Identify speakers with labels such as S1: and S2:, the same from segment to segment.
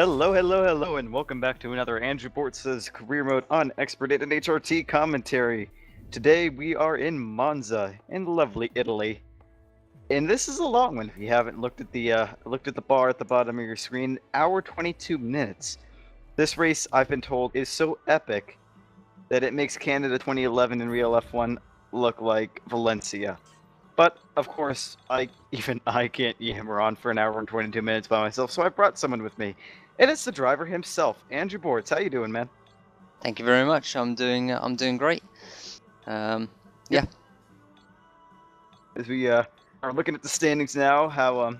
S1: Hello, hello, hello, and welcome back to another Andrew Bortz's Career Mode Unexpurgated HRT commentary. Today we are in Monza, in lovely Italy, and this is a long one. If you haven't looked at the bar at the bottom of your screen, hour 22 minutes. This race, I've been told, is so epic that it makes Canada 2011 in real F1 look like Valencia. But of course, I can't yammer on for an hour and 22 minutes by myself, so I brought someone with me. And it's the driver himself, Andrew Bortz. How you doing, man?
S2: Thank you very much. I'm doing great. Yeah.
S1: As we are looking at the standings now, how I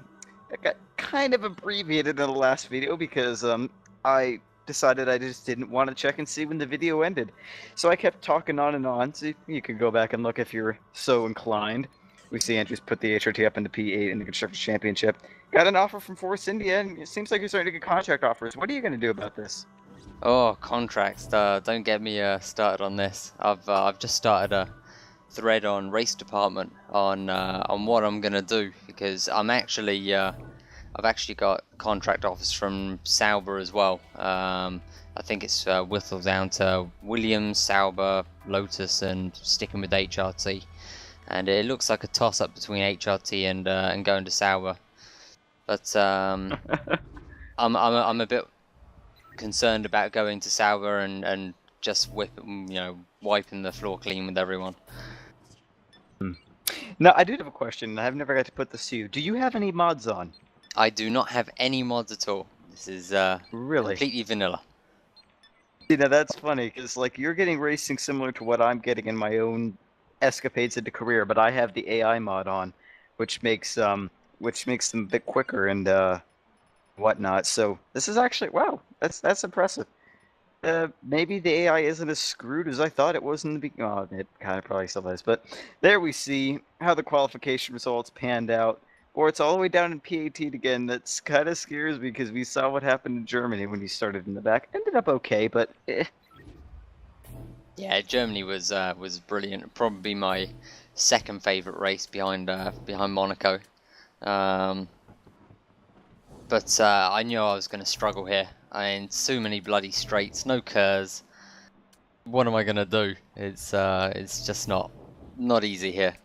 S1: got kind of abbreviated in the last video because I decided I just didn't want to check and see when the video ended. So I kept talking on and on, so you can go back and look if you're so inclined. We see Andrew's put the HRT up into P8 in the Constructors' Championship. Got an offer from Force India, and it seems like you're starting to get contract offers. What are you going to do about this?
S2: Oh, contracts. Don't get me started on this. I've just started a thread on race department on what I'm gonna do because I've actually got contract offers from Sauber as well. I think it's whittled down to Williams, Sauber, Lotus, and sticking with HRT. And it looks like a toss-up between HRT and going to Sauber, but I'm a bit concerned about going to Sauber and just wiping the floor clean with everyone.
S1: Now, I did have a question, and I've never got to put this to you. Do you have any mods on?
S2: I do not have any mods at all. This is
S1: really
S2: completely vanilla.
S1: You know, that's funny because like you're getting racing similar to what I'm getting in my own escapades into career, but I have the AI mod on, which makes them a bit quicker and whatnot. So this is actually that's impressive. Maybe the AI isn't as screwed as I thought it was in the beginning. Oh, it kind of probably still is, but there we see how the qualification results panned out. Or it's all the way down in P18 again. That's kind of scares me because we saw what happened in Germany when he started in the back. Ended up okay, but
S2: Yeah, Germany was brilliant. Probably my second favorite race behind Monaco. But I knew I was going to struggle here. So many bloody straights, no curves. What am I going to do? It's just not easy here.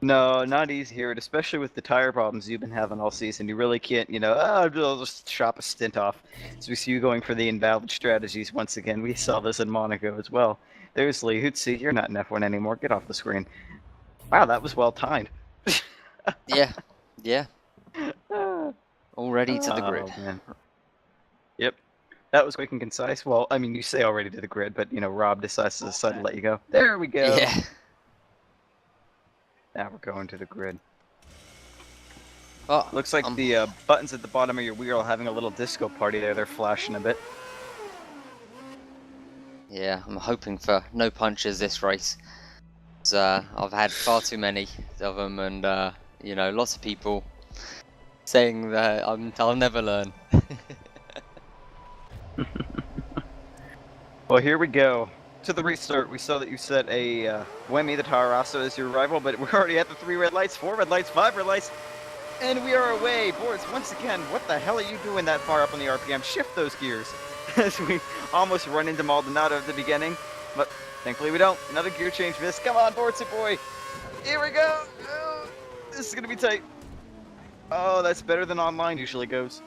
S1: no, not easy here, and especially with the tire problems you've been having all season. You really can't, I'll just chop a stint off. So we see you going for the invalid strategies once again. We saw this in Monaco as well. There's Lee Hootsie. You're not in F1 anymore. Get off the screen. Wow, that was well timed.
S2: Yeah. Already to the grid.
S1: Man. Yep. That was quick and concise. Well, I mean, you say already to the grid, but, Rob decides to let you go. There we go.
S2: Yeah.
S1: Now we're going to the grid.
S2: Oh,
S1: looks like the buttons at the bottom of your wheel are having a little disco party there. They're flashing a bit.
S2: Yeah, I'm hoping for no punches this race. I've had far too many of them, and lots of people saying that I'll never learn.
S1: Well, here we go. To the restart, we saw that you set a Wemi the Tarasso as your rival, but we're already at the 3 red lights, 4 red lights, 5 red lights, and we are away. Bortz, once again, what the hell are you doing that far up on the RPM? Shift those gears. As we almost run into Maldonado at the beginning, but thankfully we don't. Another gear change miss. Come on, Bortzy boy. Here we go. Oh, this is going to be tight. Oh, that's better than online usually goes.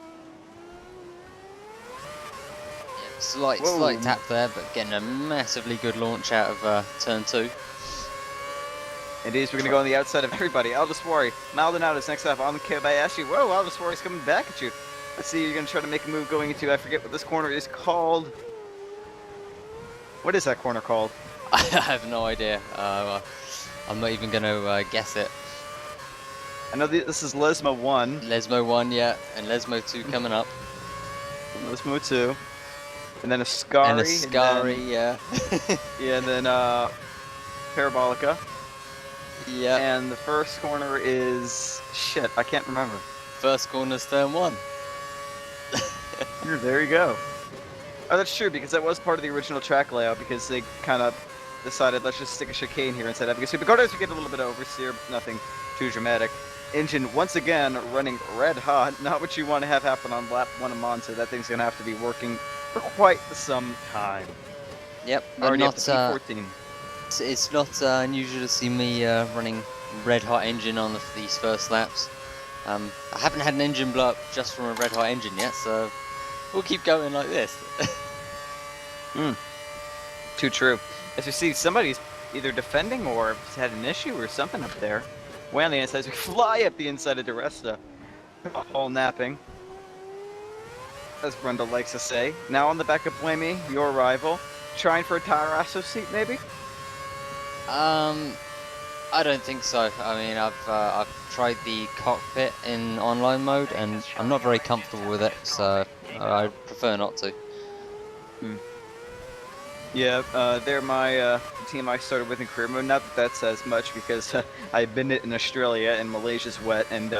S2: Slight tap there, but getting a massively good launch out of turn 2.
S1: It is. We're going to go on the outside of everybody. Aldaswari. Maldonado's next up on Kobayashi. Whoa, Aldaswari's coming back at you. Let's see, you're going to try to make a move going into, I forget what this corner is called. What is that corner called?
S2: I have no idea. I'm not even going to guess it.
S1: I know this is Lesmo 1.
S2: Lesmo 1, yeah, and Lesmo 2 coming up.
S1: Lesmo 2. And then a Ascari.
S2: And a Ascari, yeah.
S1: Yeah, and then Parabolica.
S2: Yeah.
S1: And the first corner is... shit, I can't remember.
S2: First corner's turn 1.
S1: There you go. Oh, that's true, because that was part of the original track layout, because they kind of decided, let's just stick a chicane here instead of having a supercars. We get a little bit of oversteer, nothing too dramatic. Engine once again running red hot. Not what you want to have happen on lap 1 of Monza. That thing's going to have to be working for quite some time.
S2: Yep, but
S1: Already
S2: not
S1: up to P14.
S2: it's not unusual to see me running red hot engine on these first laps. I haven't had an engine blow up just from a red hot engine yet, so we'll keep going like this.
S1: Too true. As you see, somebody's either defending or had an issue or something up there. Way on the inside, as we fly up the inside of the Resta. All napping. As Brenda likes to say. Now on the back of Blamey, your rival. Trying for a Tarasso seat, maybe?
S2: I don't think so. I mean, I've tried the cockpit in online mode, and I'm not very comfortable with it, so I prefer not to.
S1: Yeah, they're my team I started with in career mode. Not that that says much because I've been in Australia and Malaysia's wet, and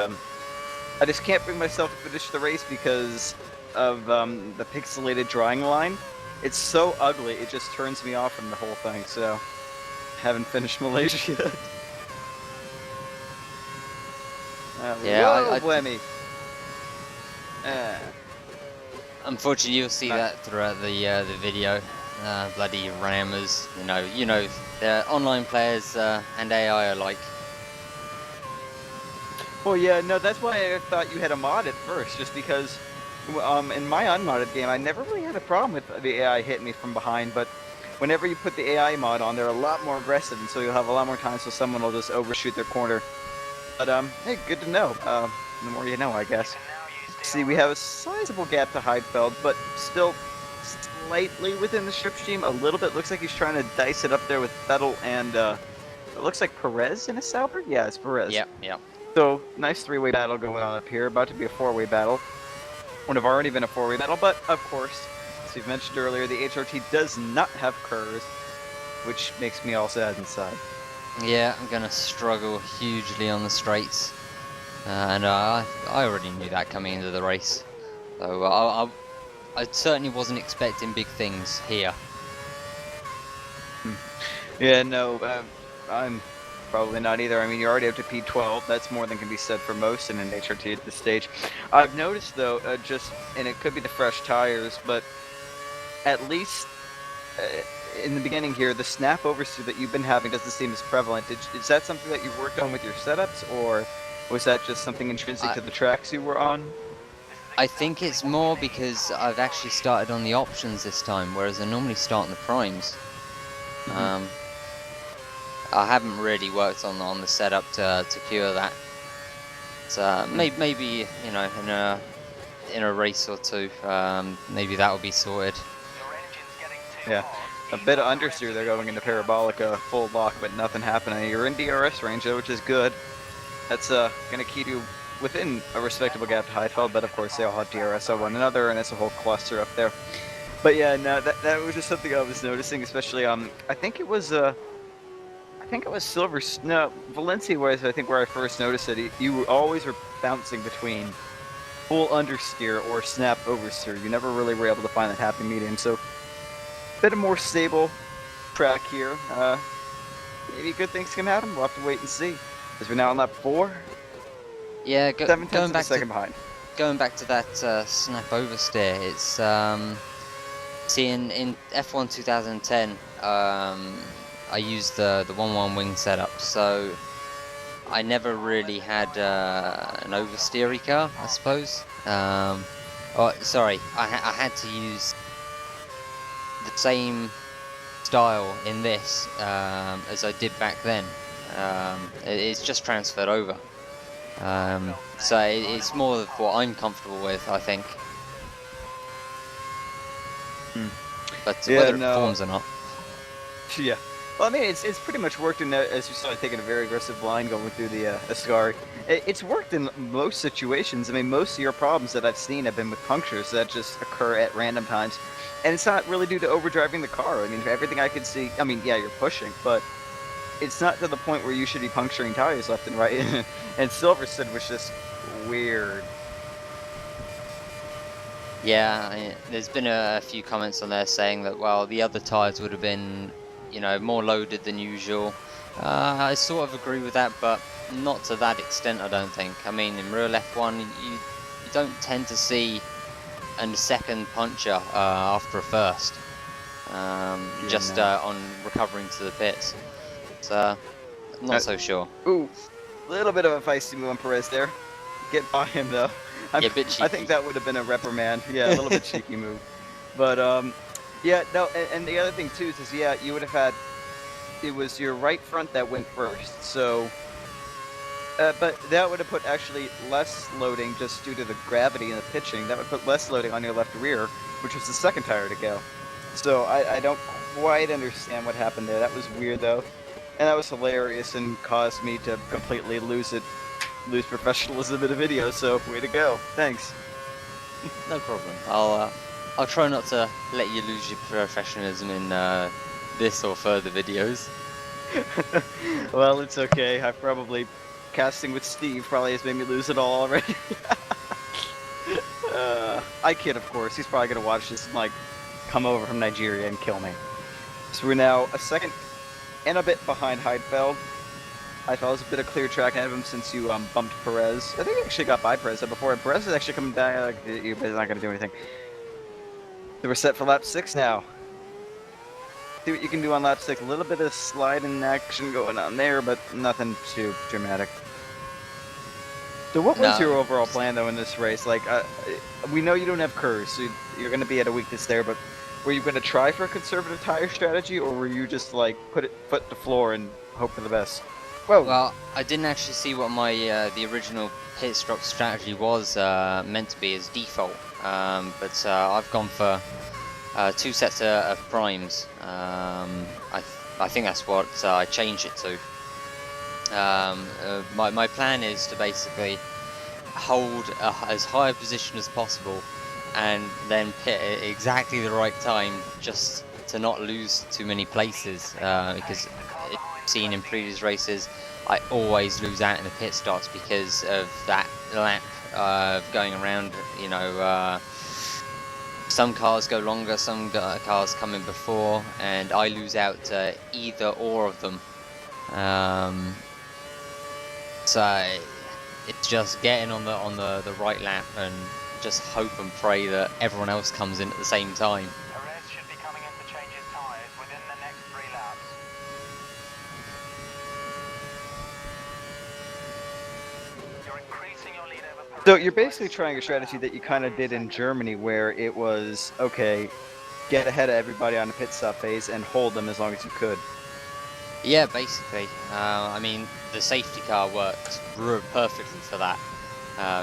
S1: I just can't bring myself to finish the race because of the pixelated drawing line. It's so ugly, it just turns me off from the whole thing, so haven't finished Malaysia yet.
S2: Yeah,
S1: whoa, Blemmy!
S2: Unfortunately, you'll see that throughout the video. Bloody rammers, you know, the online players and AI alike.
S1: Well, yeah, no, that's why I thought you had a mod at first, just because in my unmodded game, I never really had a problem with the AI hitting me from behind, but whenever you put the AI mod on, they're a lot more aggressive, and so you'll have a lot more times so someone will just overshoot their corner. But, hey, good to know. The more you know, I guess. See, we have a sizable gap to Heidfeld, but still slightly within the slipstream. A little bit. Looks like he's trying to dice it up there with Vettel and, it looks like Perez in a Sauber? Yeah, it's Perez.
S2: Yep, yep.
S1: So, nice three-way battle going on up here. About to be a four-way battle. Would have already been a four-way battle, but, of course, as you've mentioned earlier, the HRT does not have curves, which makes me all sad inside.
S2: Yeah, I'm gonna struggle hugely on the straights, and I already knew that coming into the race. So I certainly wasn't expecting big things here.
S1: Yeah, no, I'm probably not either. I mean, you're already up to P12. That's more than can be said for most in an HRT at this stage. I've noticed, though, and it could be the fresh tires, but at least in the beginning here, the snap oversteer that you've been having doesn't seem as prevalent. Is that something that you worked on with your setups, or was that just something intrinsic to the tracks you were on?
S2: I think it's more because I've actually started on the options this time, whereas I normally start on the primes. I haven't really worked on the setup to cure that. So maybe in a race or two, maybe that will be sorted.
S1: Yeah, a bit of understeer there going into Parabolica, full lock, but nothing happening. You're in DRS range though, which is good. That's gonna keep you within a respectable gap to Heidfeld, but of course they all have DRS over one another, and it's a whole cluster up there. But yeah, no, that was just something I was noticing, especially I think it was Silver. No, Valencia was I think where I first noticed it. You always were bouncing between full understeer or snap oversteer. You never really were able to find that happy medium. So, bit of more stable track here. Maybe good things can happen. We'll have to wait and see. As we're now on lap 4.
S2: Yeah, going back
S1: behind.
S2: Going back to that snap oversteer, it's see in F1 2010. I used the 1-1 wing setup, so I never really had an oversteery car, I suppose. Sorry, I had to use the same style in this as I did back then. It's just transferred over. So it's more of what I'm comfortable with, I think. But
S1: yeah,
S2: whether it performs or not.
S1: Yeah. Well, I mean, it's pretty much worked in, as you saw, taking a very aggressive line going through the Ascari. It's worked in most situations. I mean, most of your problems that I've seen have been with punctures that just occur at random times. And it's not really due to overdriving the car. I mean, everything I could see, I mean, yeah, you're pushing, but it's not to the point where you should be puncturing tires left and right. And Silverstone was just weird.
S2: Yeah, there's been a few comments on there saying that, well, the other tires would have been you know, more loaded than usual. I sort of agree with that, but not to that extent, I don't think. I mean, in real F1, you don't tend to see a second puncher after a first, on recovering to the pits. So, not so sure.
S1: Ooh, little bit of a feisty move on Perez there. Get by him though.
S2: Yeah, a bit cheeky.
S1: I think that would have been a reprimand. Yeah, a little bit cheeky move. But yeah, no, and the other thing too is yeah, you would have had. It was your right front that went first, so. But that would have put actually less loading just due to the gravity and the pitching. That would put less loading on your left rear, which was the second tire to go. So I don't quite understand what happened there. That was weird though, and that was hilarious and caused me to completely lose professionalism in a video. So way to go. Thanks.
S2: No problem. I'll try not to let you lose your professionalism in this or further videos.
S1: Well, it's okay. I probably. Casting with Steve probably has made me lose it all already. I kid, of course. He's probably going to watch this and, like, come over from Nigeria and kill me. So we're now a second and a bit behind Heidfeld. Heidfeld has a bit of clear track ahead of him since you bumped Perez. I think he actually got by Perez before, and Perez is actually coming back. He's not going to do anything. So we're set for lap 6 now. See what you can do on lap 6. A little bit of sliding action going on there, but nothing too dramatic. So what was your overall plan, though, in this race? Like, we know you don't have curves, so you're going to be at a weakness there, but were you going to try for a conservative tire strategy, or were you just, like, put it foot to floor and hope for the best? Whoa.
S2: Well, I didn't actually see what my the original pit stop strategy was meant to be as default, but I've gone for 2 sets of primes. I think that's what I changed it to. My plan is to basically hold as high a position as possible and then pit at exactly the right time just to not lose too many places, because I've seen in previous races I always lose out in the pit stops because of that lap going around, you know. Some cars go longer, some cars come in before, and I lose out to either or of them. So it's just getting on the right lap and just hope and pray that everyone else comes in at the same time.
S3: Perez should be coming in to change his tyres within the next 3 laps. You're increasing your lead over Perez.
S1: So you're basically trying a strategy that you kind of did in Germany, where it was, okay, get ahead of everybody on the pit stop phase and hold them as long as you could.
S2: Yeah, basically. I mean, the safety car worked perfectly for that.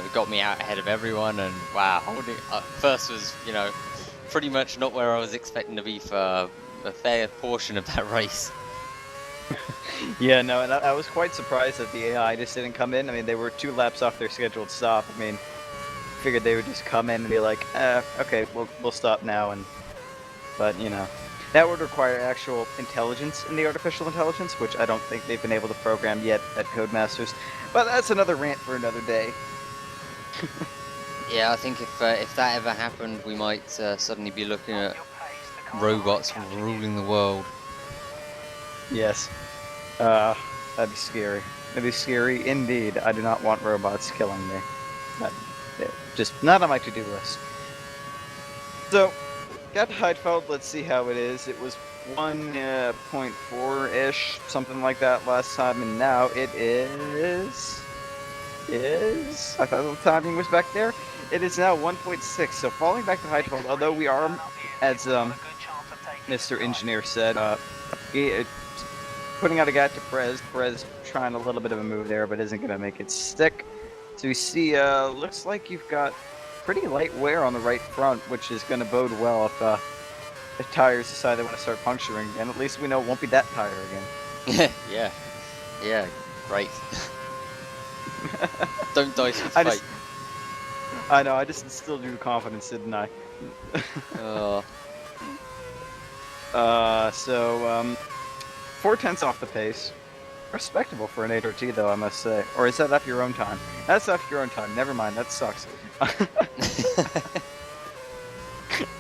S2: It got me out ahead of everyone, and wow, first was, you know, pretty much not where I was expecting to be for a fair portion of that race.
S1: Yeah, no, and I was quite surprised that the AI just didn't come in. I mean, they were 2 laps off their scheduled stop. I mean, figured they would just come in and be like, okay, we'll stop now, but you know. That would require actual intelligence in the artificial intelligence, which I don't think they've been able to program yet at Codemasters. But that's another rant for another day.
S2: Yeah, I think if that ever happened, we might suddenly be looking at robots ruling the world.
S1: Yes. That'd be scary. That'd be scary indeed. I do not want robots killing me. But, just not on my to-do list. So, got to Heidfeld, let's see how it is. It was 1.4-ish, something like that last time, and now it is... I thought the timing was back there. It is now 1.6, so falling back to Heidfeld, although we are, as Mr. Engineer said, putting out a gap to Perez. Perez trying a little bit of a move there, but isn't going to make it stick. So we see, looks like you've got pretty light wear on the right front, which is going to bode well if tires decide they want to start puncturing, and at least we know it won't be that tire again.
S2: yeah, great. Don't dice with fate.
S1: I know, I just instilled you confidence, didn't I? So 4/10 off the pace. Respectable for an HRT, though, I must say. Or is that off your own time? That's off your own time. Never mind, that sucks.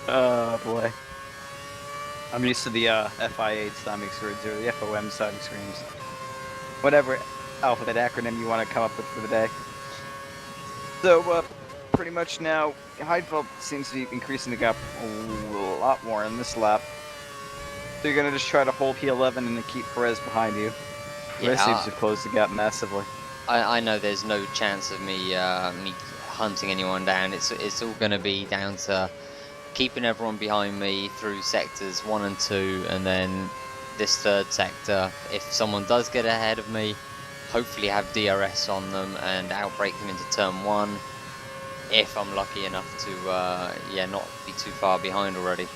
S1: Oh, boy. I'm used to the FI8 timing screens or the FOM timing screens. Whatever alphabet acronym you want to come up with for the day. So, pretty much now, Heidfeld seems to be increasing the gap a lot more in this lap. So you're going to just try to hold P11 and then keep Perez behind you. Perez seems to close the gap massively.
S2: I know there's no chance of me me hunting anyone down. It's all going to be down to keeping everyone behind me through sectors 1 and 2, and then this third sector. If someone does get ahead of me, hopefully have DRS on them and outbrake them into turn 1. If I'm lucky enough to yeah, not be too far behind already.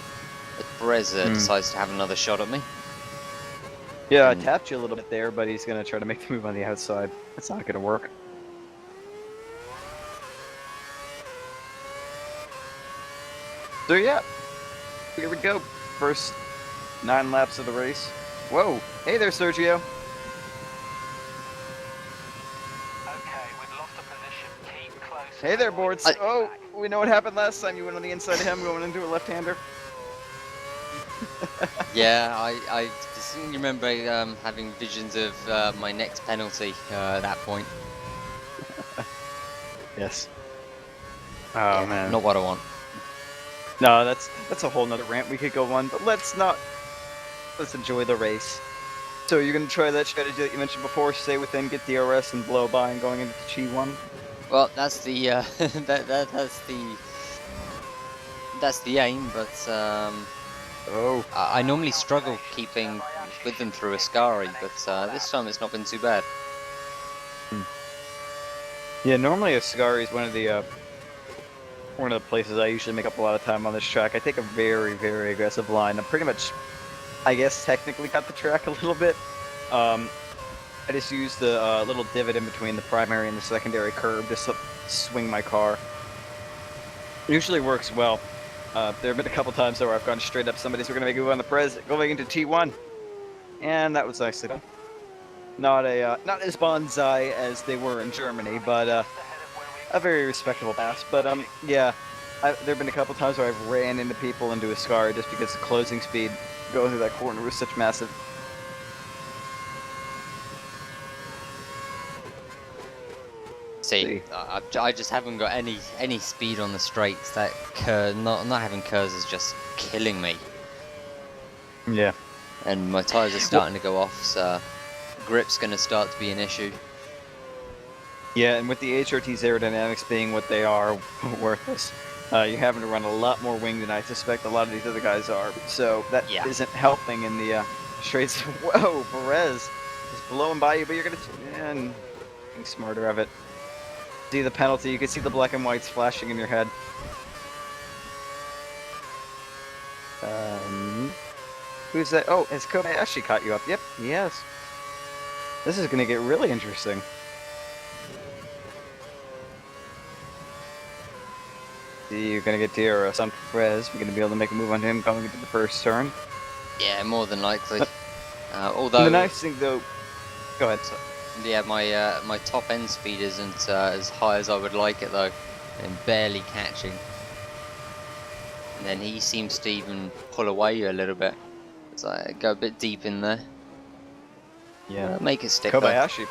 S2: But Perez decides to have another shot at me.
S1: Yeah, I tapped you a little bit there, but he's going to try to make the move on the outside. That's not going to work. So yeah, here we go. First 9 laps of the race. Whoa, hey there, Sergio.
S3: Okay, we've lost a position. Keep close.
S1: Hey there, Bortz. Oh, we know what happened last time. You went on the inside of him, going into a left-hander.
S2: Yeah, I distinctly remember having visions of my next penalty at that point.
S1: Yes. Oh
S2: Yeah,
S1: man.
S2: not what I want.
S1: No, that's a whole nother rant we could go on, but let's enjoy the race. So you're gonna try that strategy that you mentioned before, stay within, get DRS and blow by and going into G1?
S2: Well, that's the that's the aim, but
S1: Oh.
S2: I normally struggle keeping with them through Ascari, but this time it's not been too bad.
S1: Yeah, normally Ascari is one of the places I usually make up a lot of time on this track. I take a very, very aggressive line. I'm pretty much, I guess, technically cut the track a little bit. I just use the little divot in between the primary and the secondary curb just to swing my car. It usually works well. There have been a couple times where I've gone straight up somebody, so we're going to make a move on the Perez, going into T1. And that was nicely done. Not as bonsai as they were in Germany, but a very respectable pass. But yeah, there have been a couple times where I've ran into people into Ascari just because the closing speed going through that corner was such massive.
S2: See, I just haven't got any speed on the straights. That curve, not having curves is just killing me.
S1: Yeah.
S2: And my tyres are starting to go off, so grip's going to start to be an issue.
S1: Yeah, and with the HRT's aerodynamics being what they are, worthless, you're having to run a lot more wing than I suspect a lot of these other guys are. So that isn't helping in the straights. Whoa, Perez is blowing by you, but you're going to being smarter of it. See the penalty, you can see the black and whites flashing in your head. Who's that? Oh, has Kobayashi caught you up? Yep, he has. This is going to get really interesting. See, you're going to get DRS on Perez. We're going to be able to make a move on him going into the first turn.
S2: Yeah, more than likely. Although
S1: the nice thing, though... Go ahead.
S2: Yeah, my top end speed isn't as high as I would like it though. I'm barely catching. And then he seems to even pull away a little bit. So I go a bit deep in there.
S1: Yeah.
S2: Make it stick.
S1: Kobayashi.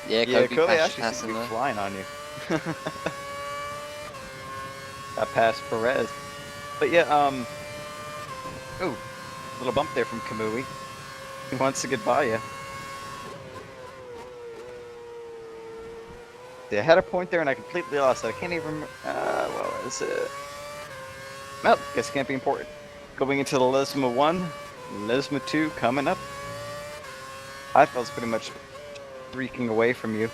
S2: Though. Yeah,
S1: Kobayashi seems to be
S2: there.
S1: flying on you. That passed Perez. But yeah, ooh, little bump there from Kamui. He wants to get by you. See, I had a point there and I completely lost it. I can't even remember. Well, that's it. Well, guess it can't be important. Going into the Lesma 1, Lesma 2 coming up. I felt pretty much streaking away from you.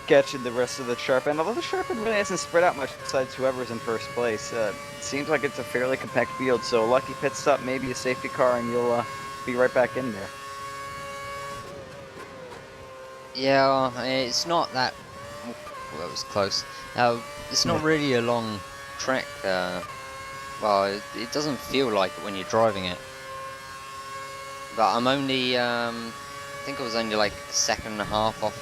S1: Catching the rest of the sharp end, although the sharp end really hasn't spread out much besides whoever's in first place. It seems like it's a fairly compact field, so lucky pit stop, maybe a safety car, and you'll be right back in there.
S2: Yeah, it's not that. Well, that was close. It's not really a long track. Well, it doesn't feel like it when you're driving it. But I'm only, I think I was only like a second and a half off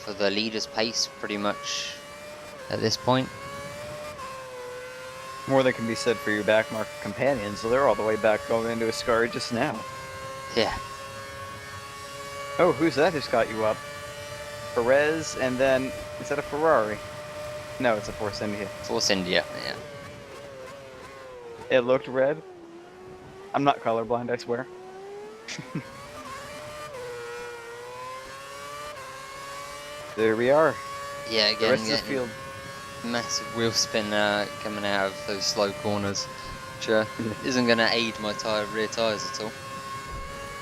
S2: of the leader's pace, pretty much, at this point.
S1: More than can be said for your backmarker companions. They're all the way back going into Ascari just now.
S2: Yeah.
S1: Oh, who's that who's got you up? Perez, and then... Is that a Ferrari? No, it's a Force India.
S2: Force India, yeah.
S1: It looked red. I'm not colorblind, I swear. There we are.
S2: Yeah,
S1: The
S2: again,
S1: rest of the
S2: getting
S1: field.
S2: massive wheel spin coming out of those slow corners, which isn't going to aid my rear tyres at all.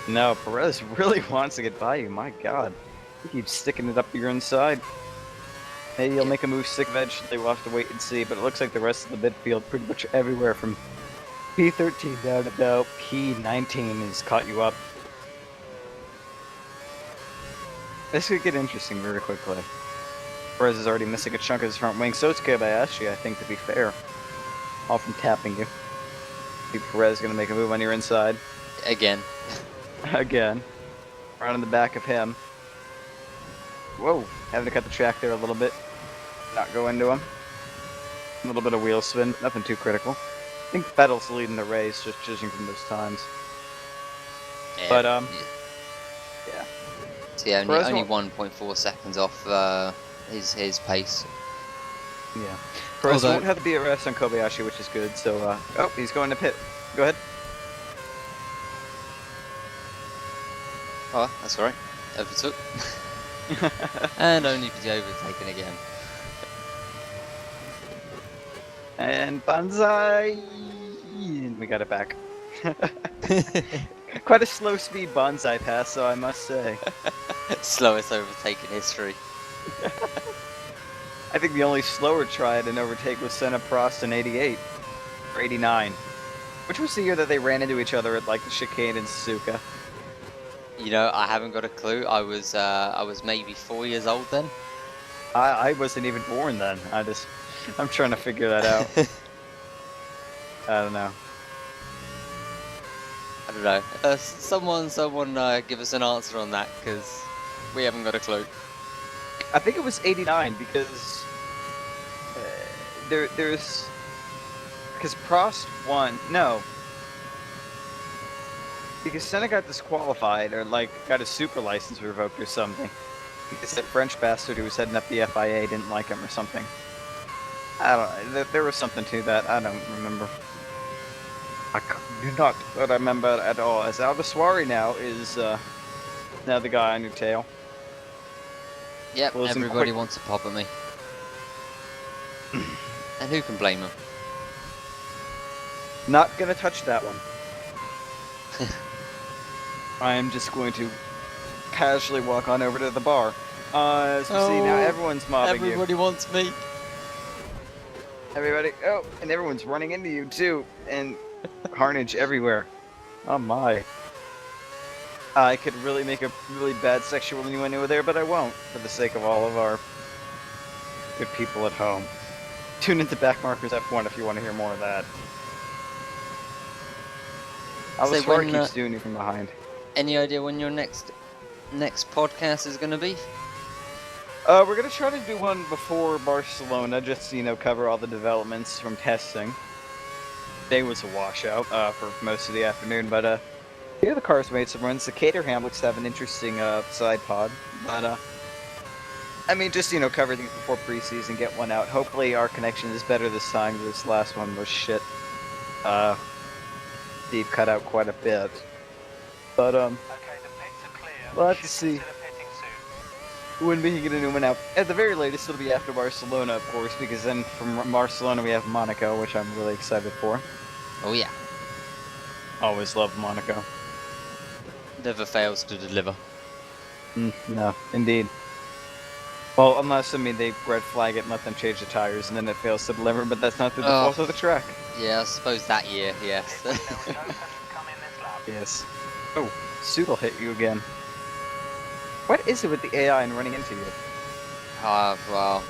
S1: No, Perez really wants to get by you. My God, he keeps sticking it up your inside. Maybe he'll make a move stick eventually. We'll have to wait and see. But it looks like the rest of the midfield, pretty much everywhere from P13 down to about P19, has caught you up. This could get interesting very quickly. Perez is already missing a chunk of his front wing, so it's Kobayashi, I think, to be fair. All from tapping you. See Perez going to make a move on your inside.
S2: Again.
S1: Again. Right on the back of him. Whoa, having to cut the track there a little bit. Not go into him. A little bit of wheel spin, nothing too critical. I think Vettel's leading the race, just judging from those times.
S2: Yeah,
S1: But,
S2: yeah. So yeah,
S1: Perez
S2: only
S1: won't-
S2: 1.4 seconds off his pace.
S1: Yeah. Perez
S2: Although-
S1: won't have the DRS on Kobayashi, which is good, so, oh, he's going to pit. Go ahead.
S2: Oh, that's alright. Overtook. And only to be overtaken again.
S1: And Banzai! We got it back. Quite a slow speed Banzai pass, so I must say.
S2: Slowest overtake in history.
S1: I think the only slower try at an overtake was Senna Prost in 88. Or 89. Which was the year that they ran into each other at like the chicane in Suzuka.
S2: You know, I haven't got a clue. I was maybe 4 years old then.
S1: I wasn't even born then. I'm trying to figure that out. I don't know.
S2: I don't know. Someone give us an answer on that, because we haven't got a clue.
S1: I think it was 89 because there's because Prost won. No, because Senna got disqualified or like got his super license revoked or something. Because that French bastard who was heading up the FIA didn't like him or something. I don't know. There was something to that. I don't remember. I do not remember at all. As Aldaswari now is now the guy on your tail.
S2: Yep,
S1: Closing
S2: everybody
S1: quick.
S2: wants to pop at me. And who can blame them?
S1: Not gonna touch that one. I am just going to casually walk on over to the bar. As we see now,
S2: Oh,
S1: everyone's mobbing you.
S2: Everybody wants me.
S1: Everybody, oh, and everyone's running into you too, and carnage everywhere. Oh my. I could really make a really bad sexual innuendo there, but I won't, for the sake of all of our good people at home. Tune into Backmarkers F1 if you want to hear more of that. I was sure
S2: when,
S1: keeps doing you from behind.
S2: Any idea when your next podcast is gonna be?
S1: We're gonna try to do one before Barcelona, just to, cover all the developments from testing. Day was a washout for most of the afternoon, but the other cars made some runs. The Caterham looks to have an interesting side pod, but I mean, just cover things before preseason, get one out. Hopefully, our connection is better this time. This last one was shit. Steve cut out quite a bit, but
S3: Okay, the pits are clear.
S1: Let's
S3: Shift
S1: see.
S3: into the pitting soon.
S1: when we can get a new one out. At the very latest, it'll be after Barcelona, of course, because then from Barcelona we have Monaco, which I'm really excited for.
S2: Oh yeah,
S1: Always love Monaco.
S2: never fails to deliver.
S1: No, indeed. Well, unless, they red flag it and let them change the tires, and then it fails to deliver, but that's not through the fault of the track.
S2: Yeah, I suppose that year, yes.
S3: There was no penalty come in this lap.
S1: Yes. Oh, Suit'll hit you again. What is it with the AI and running into you?
S2: Well,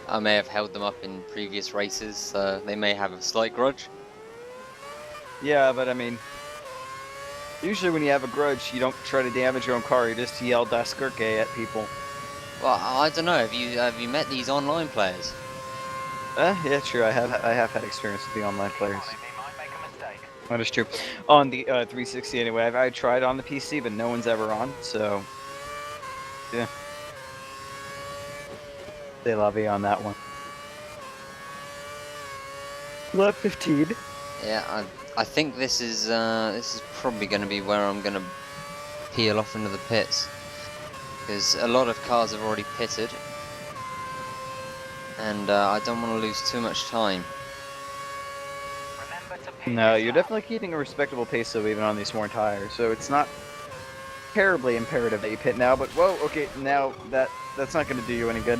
S2: I may have held them up in previous races. They may have a slight grudge.
S1: Yeah, but usually when you have a grudge, you don't try to damage your own car, you just yell Das Gurke at people.
S2: Well, I don't know. Have you met these online players?
S1: Yeah, true. I have had experience with the online players.
S3: They might make a mistake.
S1: That is true. On the 360 anyway. I tried on the PC, but no one's ever on. So yeah, they love you on that one. Lap 15.
S2: Yeah, I think this is probably going to be where I'm going to peel off into the pits, because a lot of cars have already pitted, and I don't want to lose too much time.
S3: Remember to pin
S1: No, you're
S3: yourself.
S1: definitely keeping a respectable pace though, even on these worn tires. So it's not terribly imperative that you pit now. But whoa, okay, now that's not going to do you any good.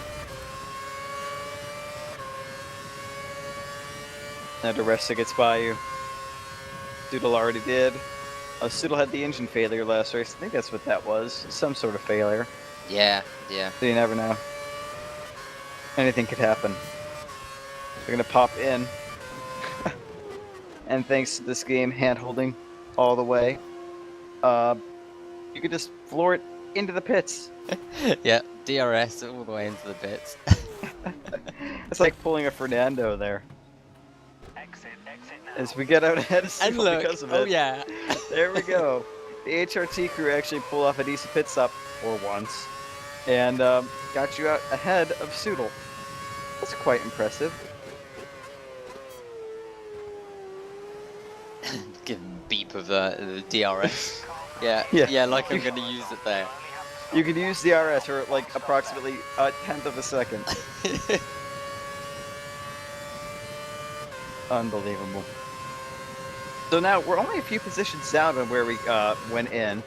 S1: Now the rest gets by you. Doodle already did. Soodle had the engine failure last race. I think that's what that was. Some sort of failure.
S2: Yeah.
S1: So you never know. Anything could happen. They're gonna pop in. And thanks to this game hand-holding all the way, you could just floor it into the pits.
S2: Yeah, DRS all the way into the pits.
S1: It's like pulling a Fernando there.
S3: Exit now.
S1: As we get out ahead of
S2: And
S1: Soodle
S2: look,
S1: because of it.
S2: oh yeah.
S1: There we go. The HRT crew actually pulled off a decent pit stop for once, and got you out ahead of Soodle. That's quite impressive.
S2: Give him a beep of the DRS.
S1: Yeah.
S2: Yeah, like I'm going to use it there.
S1: You could use the RS for like approximately a tenth of a second. Unbelievable. So now we're only a few positions down on where we went in,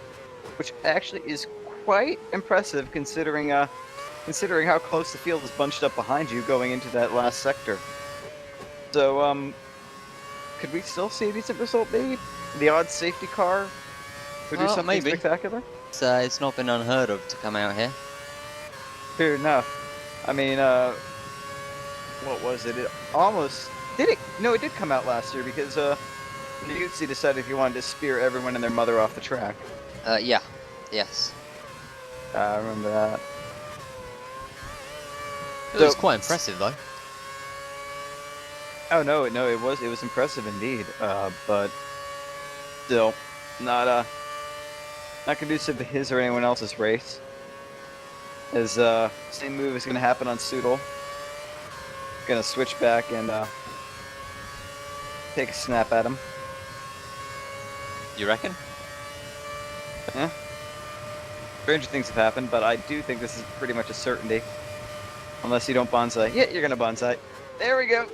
S1: which actually is quite impressive considering considering how close the field is bunched up behind you going into that last sector. So could we still see a decent result, maybe? The odd safety car would do
S2: Well,
S1: something
S2: maybe.
S1: spectacular?
S2: It's not been unheard of to come out here.
S1: Fair enough. I mean, what was it? It almost did it. No, it did come out last year because Newtsy decided if you wanted to spear everyone and their mother off the track.
S2: Yeah. Yes.
S1: I remember that.
S2: It was
S1: So-
S2: quite impressive though.
S1: Oh no, it was impressive indeed. But still, not conducive to his or anyone else's race. As same move is gonna happen on Soodle. Gonna switch back and take a snap at him.
S2: You reckon?
S1: Yeah. Stranger things have happened, but I do think this is pretty much a certainty. Unless you don't bonsai. Yeah, you're gonna bonsai. There we go.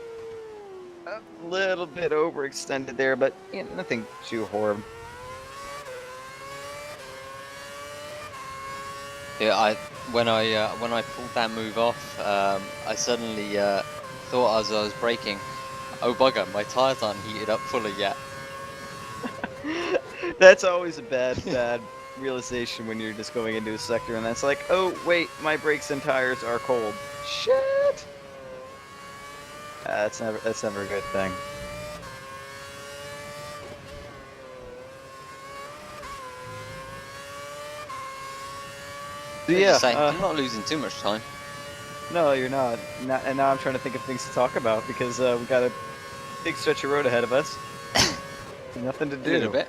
S1: A little bit overextended there, but yeah, nothing too horrible.
S2: Yeah, when I pulled that move off, I suddenly thought as I was braking, oh bugger, my tires aren't heated up fully yet.
S1: That's always a bad realization when you're just going into a sector and that's like, oh wait, my brakes and tires are cold. Shit. That's never a good thing. So
S2: As you
S1: yeah,
S2: say, I'm not losing too much time.
S1: no, you're not. And now I'm trying to think of things to talk about because we got a big stretch of road ahead of us. Nothing to
S2: A
S1: do.
S2: little bit.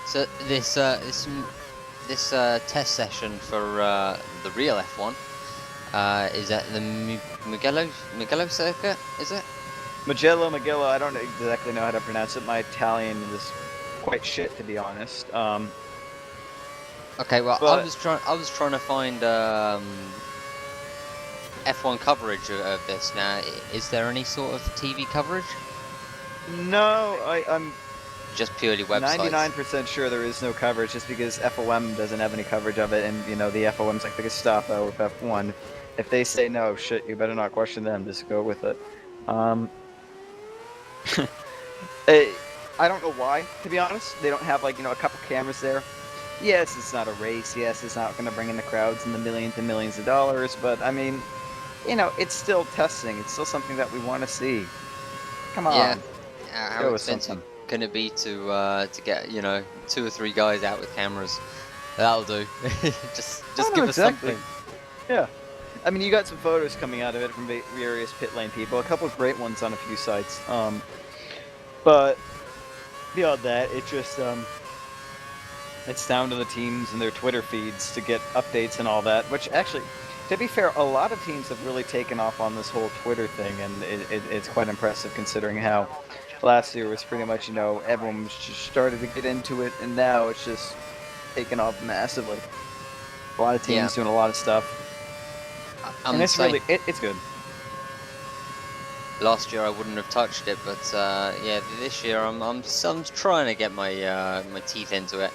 S2: So this test session for the real F1 is at the Mugello circuit, is it?
S1: Magello, I don't exactly know how to pronounce it. My Italian is quite shit, to be honest.
S2: Okay, well,
S1: But-
S2: I was trying to find F1 coverage of this. Now, is there any sort of TV coverage?
S1: No, I'm
S2: Just purely websites.
S1: 99% sure there is no coverage just because FOM doesn't have any coverage of it, and you know the FOM's like the Gestapo of F1. If they say no, shit, you better not question them. Just go with it. I don't know why, to be honest. They don't have like a couple cameras there. Yes, it's not a race. Yes, it's not going to bring in the crowds and the millions and millions of dollars. But I mean, it's still testing. It's still something that we want to see. Come on.
S2: Yeah.
S1: Go
S2: How
S1: with
S2: expensive
S1: something.
S2: can it be to get 2 or 3 guys out with cameras? That'll do. just
S1: Oh, no,
S2: give us
S1: exactly.
S2: something.
S1: Yeah. I mean, you got some photos coming out of it from various pit lane people. A couple of great ones on a few sites. But beyond that, it's down to the teams and their Twitter feeds to get updates and all that. Which actually, to be fair, a lot of teams have really taken off on this whole Twitter thing, and it's quite impressive considering how last year was pretty much, everyone was just started to get into it, and now it's just taken off massively. A lot of teams doing a lot of stuff. And it's really, it's good.
S2: Last year I wouldn't have touched it, but yeah, this year I'm trying to get my my teeth into it.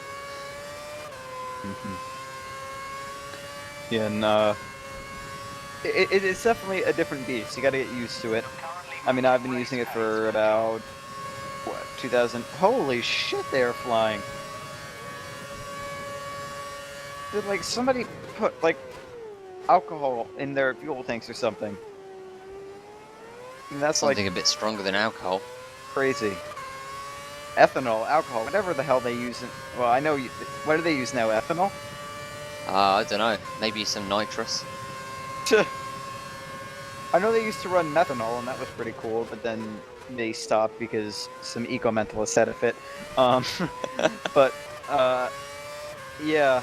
S1: Yeah, and it's definitely a different beast. You got to get used to it. I mean, I've been using it for about 2000. Holy shit, they are flying. Did like somebody put like alcohol in their fuel tanks or something? And that's
S2: Something
S1: like
S2: a bit stronger than alcohol.
S1: crazy. Ethanol, alcohol, whatever the hell they use. Well, I know. What do they use now? Ethanol?
S2: I don't know. Maybe some nitrous.
S1: I know they used to run methanol, and that was pretty cool, but then they stopped because some eco-mentalists said a fit. But, yeah.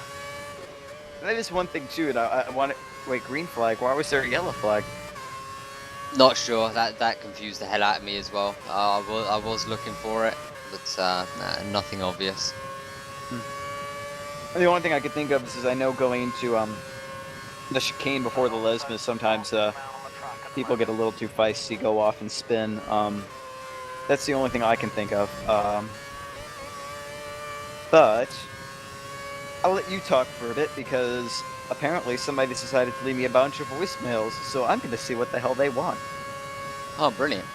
S1: That is one thing, too, and I want to... Wait, green flag? Why was there a yellow flag?
S2: Not sure. That confused the hell out of me as well. I was looking for it, but nah, nothing obvious.
S1: The only thing I could think of is I know going into the chicane before the Lesmas, sometimes people get a little too feisty, go off and spin. That's the only thing I can think of. But I'll let you talk for a bit because apparently somebody decided to leave me a bunch of voicemails, so I'm going to see what the hell they want.
S2: Oh, brilliant.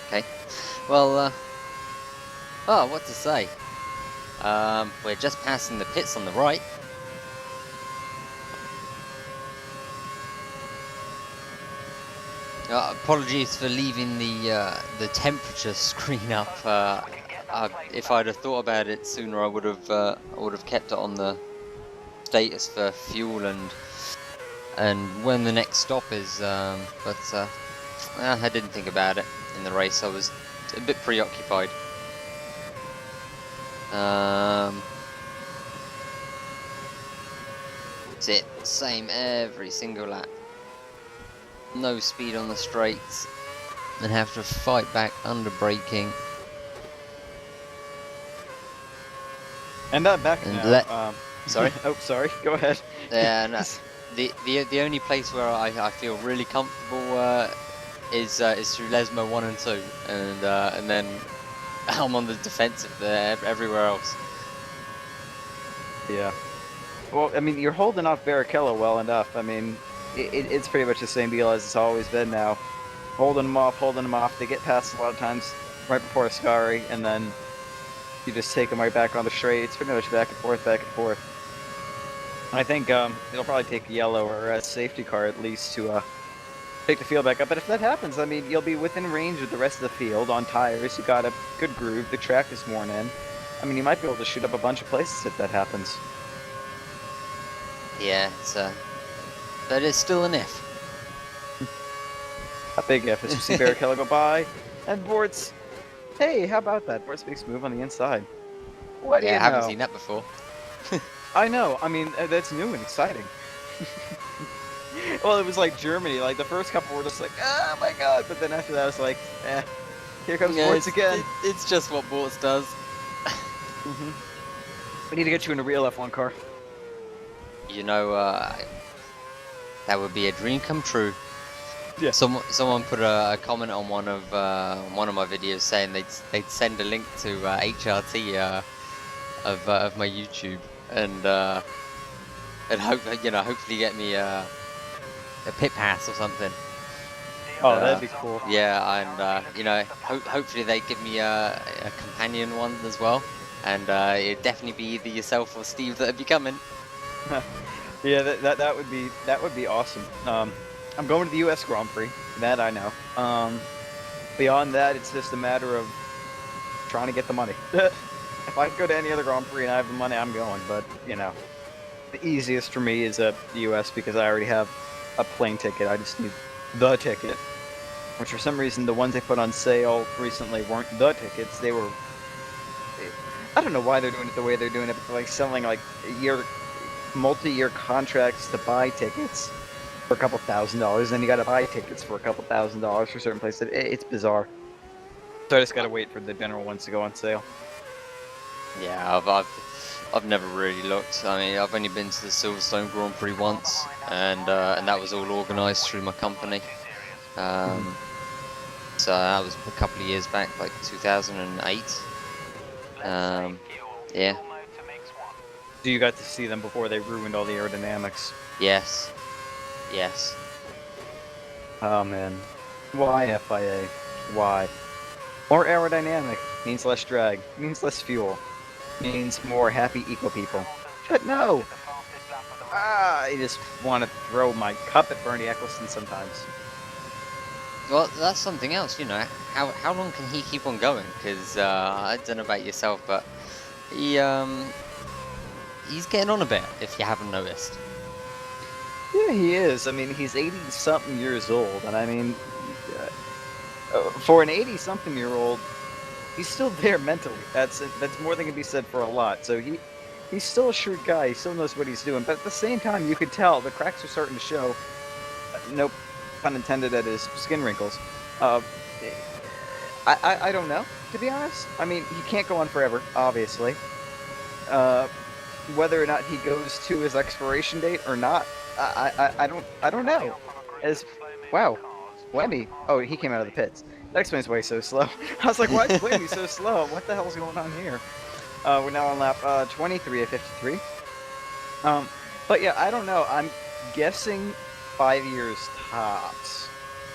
S2: Okay. Well, oh, what to say? We're just passing the pits on the right. Apologies for leaving the temperature screen up. If I'd have thought about it sooner, I would have kept it on the status for fuel and when the next stop is. But I didn't think about it in the race. I was a bit preoccupied. That's it. Same every single lap. No speed on the straights, and have to fight back under braking.
S1: And back
S2: And
S1: now.
S2: Sorry?
S1: Oh, sorry. Go ahead.
S2: Yeah, no, the only place where I feel really comfortable is through Lesmo 1 and 2, and then I'm on the defensive there everywhere else.
S1: Yeah. Well, I mean, you're holding off Barrichello well enough. I mean, it's pretty much the same deal as it's always been now. Holding them off. They get past a lot of times right before Ascari, and then you just take them right back on the straight. It's pretty much back and forth, back and forth. I think it'll probably take a yellow or a safety car at least to pick the field back up. But if that happens, I mean, you'll be within range of the rest of the field on tires. You got a good groove. The track is worn in. I mean, you might be able to shoot up a bunch of places if that happens.
S2: Yeah, but it's still an if.
S1: A big if. As you see Barrichello go by, and Bortz. Hey, how about that? Bortz makes a move on the inside. What do you know?
S2: I haven't seen that before.
S1: I know. I mean, that's new and exciting. Well, it was like Germany. Like the first couple were just like, oh my god, but then after that, I was like, here comes Bortz again.
S2: It's just what Bortz does.
S1: We need to get you in a real F1 car.
S2: You know, that would be a dream come true.
S1: Yeah.
S2: Someone put a comment on one of my videos saying they'd send a link to HRT of my YouTube and hopefully get me a pit pass or something.
S1: Oh, that'd be cool.
S2: Yeah, and hopefully they give me a companion one as well, and it'd definitely be either yourself or Steve that'd be coming.
S1: Yeah, that would be awesome. I'm going to the U.S. Grand Prix. That I know. Beyond that, it's just a matter of trying to get the money. If I could go to any other Grand Prix and I have the money, I'm going. But the easiest for me is the US because I already have a plane ticket. I just need the ticket. Which for some reason the ones they put on sale recently weren't the tickets. They were. I don't know why they're doing it the way they're doing it, but they're like selling like multi-year contracts to buy tickets for a couple $1,000s. Then you got to buy tickets for a couple $1,000s for certain places. It's bizarre. So I just gotta wait for the general ones to go on sale.
S2: Yeah, I've never really looked. I mean, I've only been to the Silverstone Grand Prix once, and that was all organised through my company. So that was a couple of years back, like 2008. Yeah.
S1: So you got to see them before they ruined all the aerodynamics.
S2: Yes. Yes.
S1: Oh man. Why FIA? Why? More aerodynamic means less drag, means less fuel, means more happy eco people. But no! I just want to throw my cup at Bernie Eccleston sometimes.
S2: Well, that's something else, you know. How long can he keep on going? Because I don't know about yourself, but he's getting on a bit. If you haven't noticed.
S1: Yeah, he is. I mean, he's 80-something years old, and I mean, for an 80-something-year-old, he's still there mentally. That's more than can be said for a lot. So he's still a shrewd guy. He still knows what he's doing. But at the same time, you could tell the cracks are starting to show. No pun intended at his skin wrinkles. I don't know, to be honest. I mean, he can't go on forever, obviously. Whether or not he goes to his expiration date or not, I don't know. As wow, Wemmy. Oh, he came out of the pits. That explains why he's so slow. I was like, why is Wemmy so slow? What the hell's going on here? We're now on lap 23 of 53. But yeah, I don't know. I'm guessing 5 years tops.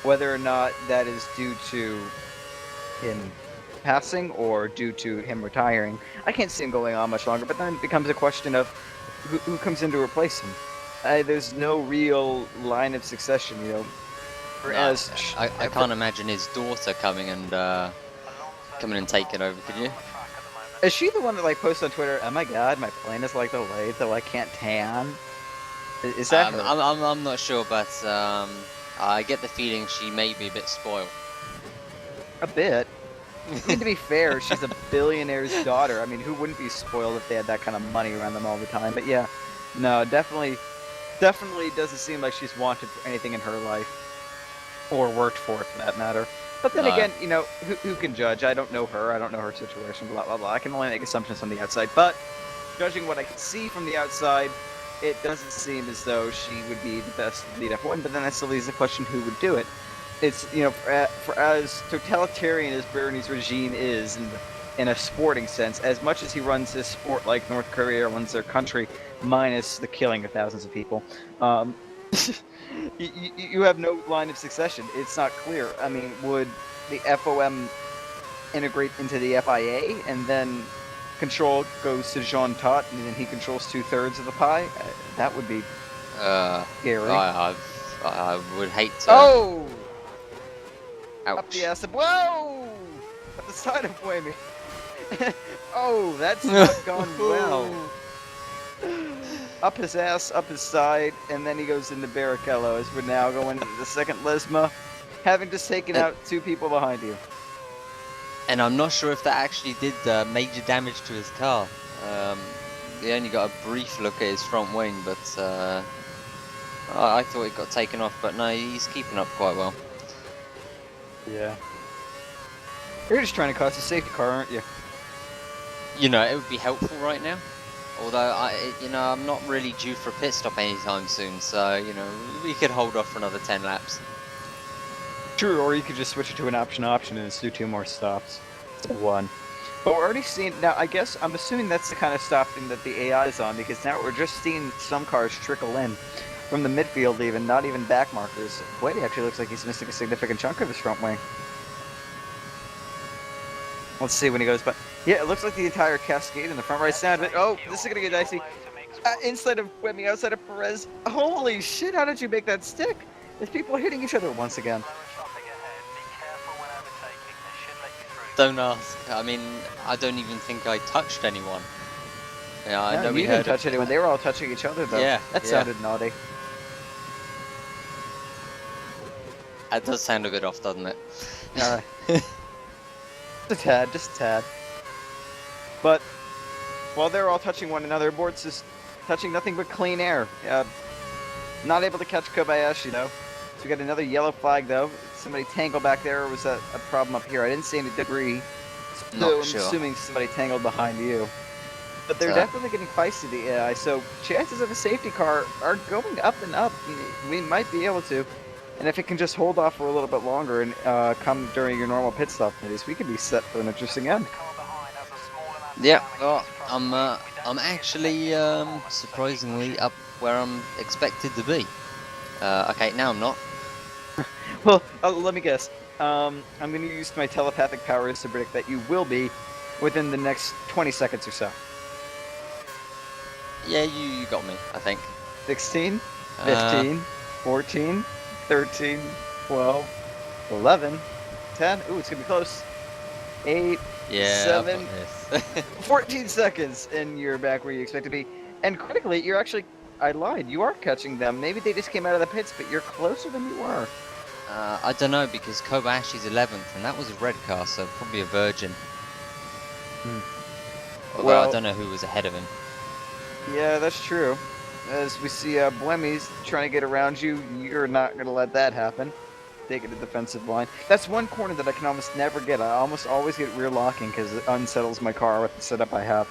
S1: Whether or not that is due to him passing or due to him retiring, I can't see him going on much longer. But then it becomes a question of who comes in to replace him. There's no real line of succession, you know. Whereas
S2: I can't imagine his daughter coming and taking over. Could you?
S1: Is she the one that like posts on Twitter? Oh my God, my plane is like delayed, though I can't tan. Is that her?
S2: I'm not sure, but I get the feeling she may be a bit spoiled.
S1: A bit. I mean, to be fair, she's a billionaire's daughter. I mean, who wouldn't be spoiled if they had that kind of money around them all the time? But yeah, no, definitely doesn't seem like she's wanted for anything in her life, or worked for it, for that matter. But then again, you know, who can judge? I don't know her. I don't know her situation. Blah blah blah. I can only make assumptions from the outside. But judging what I can see from the outside, it doesn't seem as though she would be the best lead F1. But then that still leaves the question: who would do it? It's, you know, for as totalitarian as Bernie's regime is in a sporting sense, as much as he runs his sport like North Korea runs their country, minus the killing of thousands of people, you have no line of succession. It's not clear. I mean, would the FOM integrate into the FIA and then control goes to Jean Todt and then he controls 2/3 of the pie? That would be scary.
S2: I would hate to.
S1: Oh!
S2: Ouch.
S1: Up the ass of, whoa! At the side of Whammy. Oh, that's not gone well. Up his ass, up his side, and then he goes into Barrichello as we're now going into the second Lisma, having just taken out two people behind you.
S2: And I'm not sure if that actually did major damage to his car. He only got a brief look at his front wing, but I thought it got taken off, but no, he's keeping up quite well.
S1: Yeah. You're just trying to cost a safety car, aren't you?
S2: You know, it would be helpful right now. Although, I'm not really due for a pit stop anytime soon, so, you know, we could hold off for another 10 laps.
S1: True, or you could just switch it to an option and just do 2 more stops. To 1. But we're already seeing, now I guess, I'm assuming that's the kind of stopping that the AI is on, because now we're just seeing some cars trickle in. From the midfield even, not even back markers. Wait, he actually looks like he's missing a significant chunk of his front wing. Let's see when he goes, but yeah, it looks like the entire cascade in the front right side. But oh, this is gonna get dicey. Inside of Wemmy, outside of Perez. Holy shit! How did you make that stick? There's people hitting each other once again.
S2: Don't ask. I mean, I don't even think I touched anyone. Yeah, I
S1: No,
S2: know we
S1: you didn't
S2: heard
S1: touch
S2: of,
S1: anyone. They were all touching each other, though.
S2: Yeah,
S1: That
S2: yeah.
S1: sounded naughty.
S2: That does sound a bit off, doesn't it?
S1: Uh, just a tad. But while they're all touching one another, Bortz is touching nothing but clean air. Not able to catch Kobayashi, though. So we got another yellow flag, though. Somebody tangled back there, or was that a problem up here? I didn't see any debris. So
S2: Not
S1: I'm
S2: sure.
S1: assuming somebody tangled behind you. But they're
S2: So-
S1: definitely getting feisty, the AI, so chances of a safety car are going up and up. We might be able to. And if it can just hold off for a little bit longer and come during your normal pit stop days, we could be set for an interesting end.
S3: Car behind has a small amount of
S2: Yeah,
S3: damage
S2: well,
S3: to its front wing. We don't
S2: I'm
S3: think
S2: actually
S3: it's safe.
S2: surprisingly up where I'm expected to be. Okay, now I'm not.
S1: Well, let me guess. I'm going to use my telepathic powers to predict that you will be within the next 20 seconds or so.
S2: Yeah, you got me, I think.
S1: 16,
S2: Uh,
S1: 15, 14, 13, 12, 11, 10. Ooh, it's going to be close. 8,
S2: Yeah,
S1: Seven.
S2: I've got this.
S1: 14 seconds, and you're back where you expect to be. And critically, you're actually... I lied. You are catching them. Maybe they just came out of the pits, but you're closer than you were.
S2: I don't know, because Kobayashi's 11th, and that was a red car, so probably a virgin. Although I
S1: Well-
S2: don't know who was ahead of him.
S1: Yeah, that's true. As we see Buemi's trying to get around you, you're not going to let that happen. Taking the defensive line. That's one corner that I can almost never get. I almost always get rear locking because it unsettles my car with the setup I have.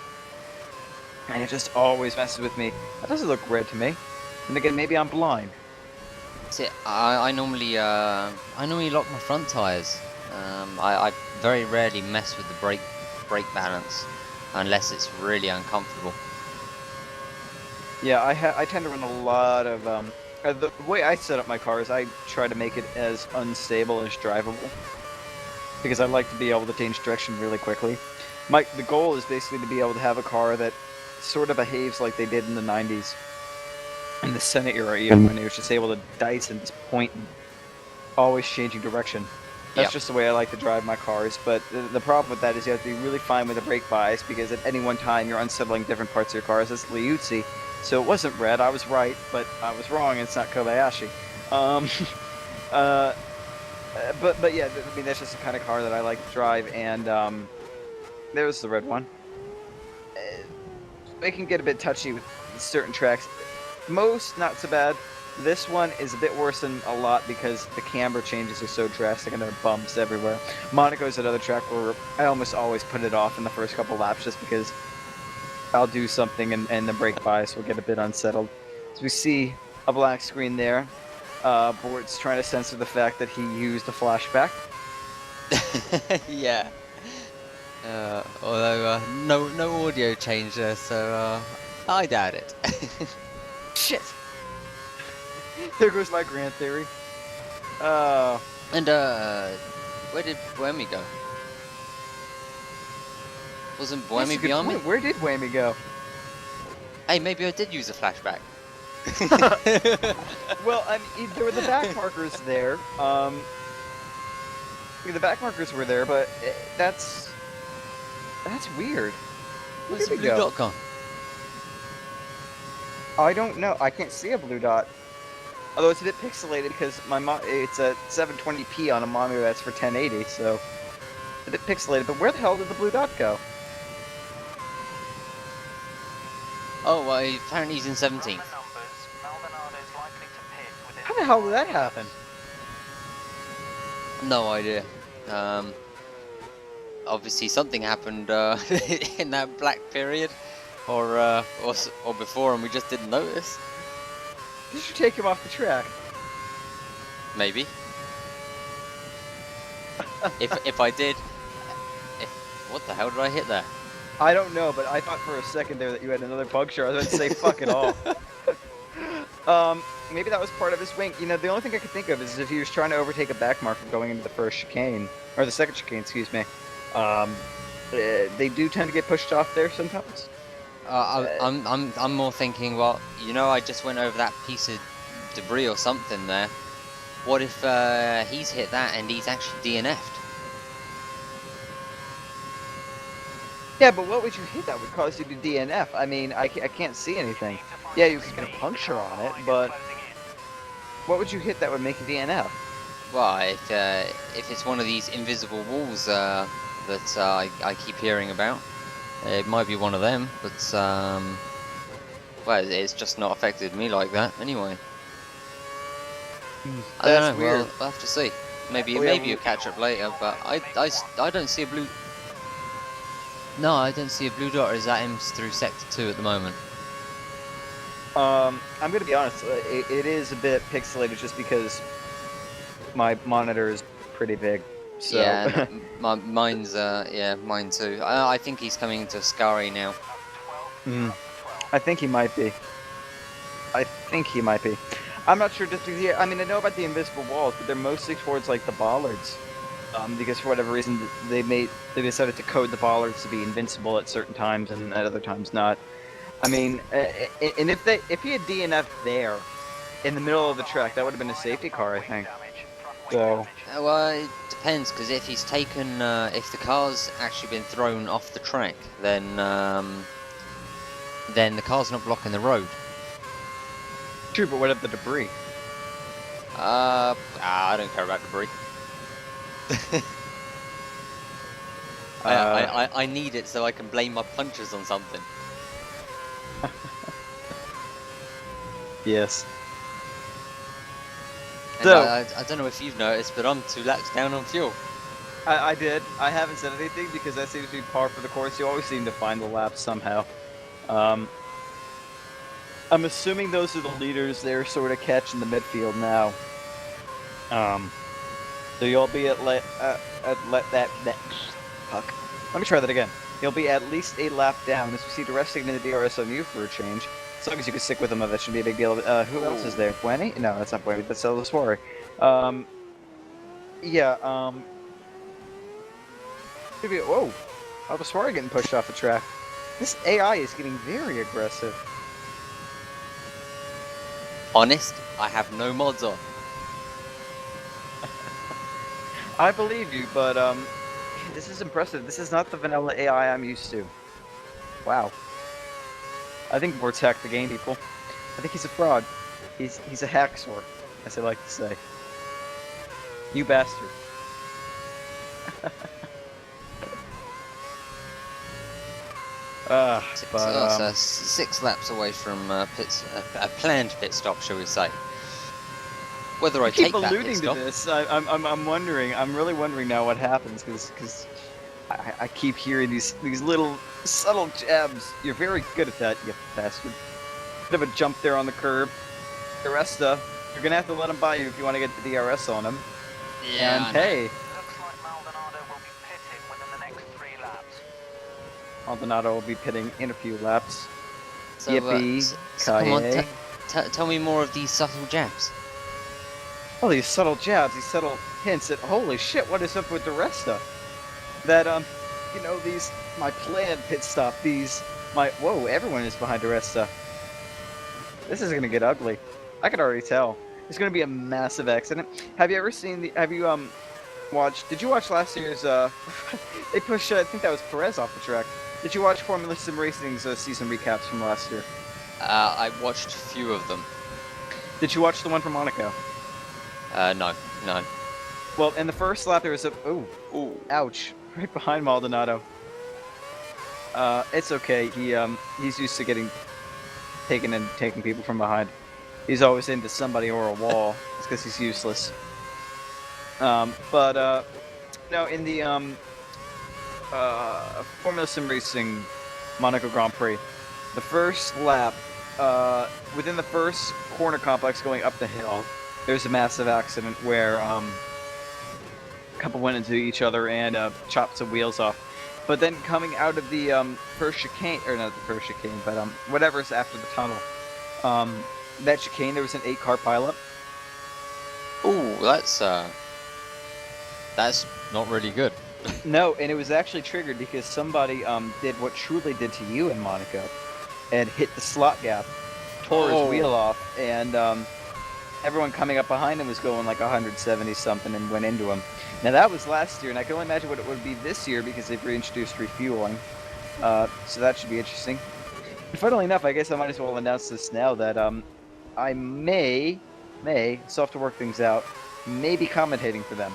S1: And it just always messes with me. That doesn't look red to me. And again, maybe I'm blind.
S2: See, I normally lock my front tires. I very rarely mess with the brake balance unless it's really uncomfortable.
S1: Yeah, I tend to run a lot of the way I set up my car is I try to make it as unstable as drivable because I like to be able to change direction really quickly. The goal is basically to be able to have a car that sort of behaves like they did in the 90s in the Senate era, even when it was just able to dice and just point, and always changing direction. That's
S2: Yep.
S1: just the way I like to drive my cars. But the problem with that is you have to be really fine with the brake bias because at any one time you're unsettling different parts of your cars. That's Liuzzi. So it wasn't red. I was right, but I was wrong. It's not Kobayashi. But yeah, I mean that's just the kind of car that I like to drive. And there's the red one. It can get a bit touchy with certain tracks. Most not so bad. This one is a bit worse than a lot because the camber changes are so drastic and there are bumps everywhere. Monaco's another track where I almost always put it off in the first couple laps just because I'll do something and the brake bias will get a bit unsettled. So we see a black screen there. Bort's trying to censor the fact that he used a flashback.
S2: Yeah. Although no audio change there, so I doubt it.
S1: Shit! There goes my grand theory.
S2: And where did Buemi go? Wasn't
S1: That's a
S2: Buemi
S1: good
S2: beyond me?
S1: point. Where did Buemi go?
S2: Hey, maybe I did use a flashback.
S1: Well, I mean, there were the back markers there. The back markers were there, but that's weird. Where
S2: Where's
S1: did
S2: the
S1: we
S2: blue
S1: go?
S2: dot gone?
S1: I don't know. I can't see a blue dot. Although it's a bit pixelated because it's a 720p on a monitor that's for 1080, so it's a bit pixelated. But where the hell did the blue dot go?
S2: Oh, well, apparently he's in 17th.
S3: From the numbers, Maldonado's likely to pit within
S1: How the hell did that happen?
S2: No idea. Obviously something happened in that black period, or before, and we just didn't notice.
S1: Did you take him off the track?
S2: Maybe. if I did, what the hell did I hit there?
S1: I don't know, but I thought for a second there that you had another puncture. I was about to say fuck it all. Maybe that was part of his wing. You know, the only thing I could think of is if he was trying to overtake a back marker going into the first chicane, or the second chicane, excuse me. They do tend to get pushed off there sometimes.
S2: I'm more thinking, well, you know, I just went over that piece of debris or something there. What if he's hit that and he's actually DNF'd?
S1: Yeah, but what would you hit that would cause you to DNF? I mean, I can't see anything. Yeah, you could get a puncture on it, but what would you hit that would make you DNF?
S2: Well, if it's one of these invisible walls that I keep hearing about, it might be one of them. But well, it's just not affected me like that anyway. I don't
S1: That's
S2: know.
S1: weird.
S2: Well, we'll have to see. Maybe
S1: Oh, yeah,
S2: maybe you'll catch up later. But I don't see a blue. No, I don't see a blue dot as that aims through sector 2 at the moment.
S1: I'm gonna be honest. It is a bit pixelated just because my monitor is pretty big. So
S2: Yeah, mine's yeah, mine too. I think he's coming into Scary now.
S1: I think he might be. I think he might be. I'm not sure just because I mean I know about the invisible walls, but they're mostly towards like the bollards. Because for whatever reason they decided to code the bollards to be invincible at certain times and at other times not. I mean, and if he had DNF there in the middle of the track, that would have been a safety car, I think. So
S2: Well, it depends because if he's taken, if the car's actually been thrown off the track, then the car's not blocking the road.
S1: true, but what of the debris?
S2: I don't care about debris. I need it so I can blame my punches on something.
S1: Yes.
S2: And
S1: So-
S2: I don't know if you've noticed, but I'm 2 laps down on fuel.
S1: I did. I haven't said anything because that seems to be par for the course. You always seem to find the laps somehow. I'm assuming those are the leaders they're sort of catching the midfield now. So you'll be at fuck. Let me try that again. You'll be at least a lap down as we see the rest taking the DRS on you for a change. As long as you can stick with them, that shouldn't be a big deal. Who else is there? Bueni? No, that's not Bueni. That's El Suarez. Yeah. Maybe. Whoa, El Suarez getting pushed off the track. This AI is getting very aggressive.
S2: Honest, I have no mods on.
S1: I believe you, but this is impressive. This is not the vanilla AI I'm used to. Wow. I think Bortz hacked the game, people. I think he's a fraud. He's a hacksaw, as I like to say. You bastard.
S2: So 6 laps away from a planned pit stop, shall we say? Whether I
S1: keep
S2: take that pit
S1: alluding to
S2: stop,
S1: this. I'm wondering. I'm really wondering now what happens because I keep hearing these little subtle jabs. You're very good at that, you bastard. Bit of a jump there on the curb. The rest you're gonna have to let him by you if you want to get the DRS on him.
S2: yeah.
S1: And
S2: I know.
S1: hey,
S3: Looks like Maldonado will be pitting within the next 3 laps.
S1: Maldonado will be pitting in a few laps.
S2: So,
S1: Yippee,
S2: come on,
S1: Kaye.
S2: tell me more of these subtle jabs.
S1: Oh, these subtle jabs, these subtle hints at holy shit, what is up with the Resta? That you know, these my planned pit stop, whoa, everyone is behind the Resta. This is gonna get ugly. I can already tell. It's gonna be a massive accident. Have you ever seen did you watch last year's they pushed I think that was Perez off the track. Did you watch Formula Sim Racing's season recaps from last year?
S2: I watched a few of them.
S1: Did you watch the one from Monaco?
S2: No.
S1: Well, in the first lap there was ooh, ouch, right behind Maldonado. It's okay. He's used to getting taking people from behind. He's always into somebody or a wall. It's because he's useless. No, in the Formula Sim Racing Monaco Grand Prix, the first lap, within the first corner complex going up the hill, there's a massive accident where a couple went into each other and chopped some wheels off. But then coming out of the first chicane, or not the first chicane, but whatever's after the tunnel, that chicane, there was an 8-car pileup.
S2: Ooh, that's not really good.
S1: No, and it was actually triggered because somebody did what Truly did to you in Monaco, and hit the slot gap, tore his wheel off, and everyone coming up behind him was going like 170 something and went into him. Now that was last year, and I can only imagine what it would be this year because they've reintroduced refueling. So that should be interesting. And funnily enough, I guess I might as well announce this now that I may, still have to work things out, may be commentating for them.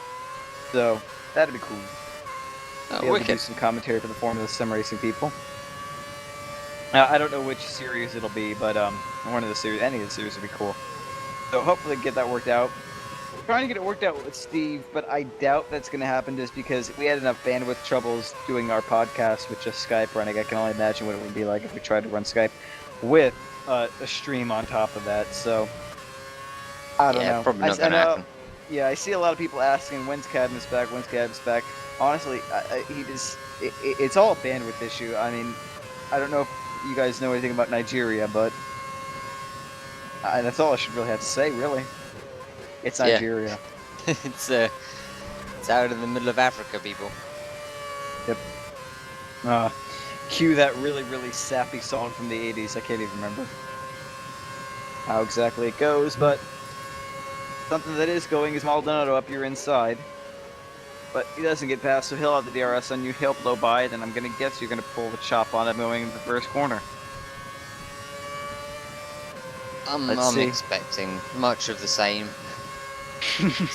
S1: So that'd be cool. Be able to do
S2: Wicked.
S1: some commentary for the Formula Sim Racing people. I don't know which series it'll be, but one of the series, any of the series would be cool. So hopefully get that worked out. Trying to get it worked out with Steve, but I doubt that's going to happen just because we had enough bandwidth troubles doing our podcast with just Skype running. I can only imagine what it would be like if we tried to run Skype with a stream on top of that. So I don't know.
S2: Probably not
S1: I
S2: gonna happen.
S1: Yeah, I see a lot of people asking when's Cadmus back. When's Cadmus back? Honestly, it's all a bandwidth issue. I mean, I don't know if you guys know anything about Nigeria, but that's all I should really have to say. Really, it's
S2: Yeah.
S1: Nigeria.
S2: It's out in the middle of Africa, people.
S1: Cue that really, really sappy song from the 80s. I can't even remember how exactly it goes, but something that is going is Maldonado up your inside. But he doesn't get past, so he'll have the DRS on you, he'll blow by, then I'm going to guess you're going to pull the chop on him going into the first corner.
S2: I'm
S1: Let's see.
S2: expecting much of the same.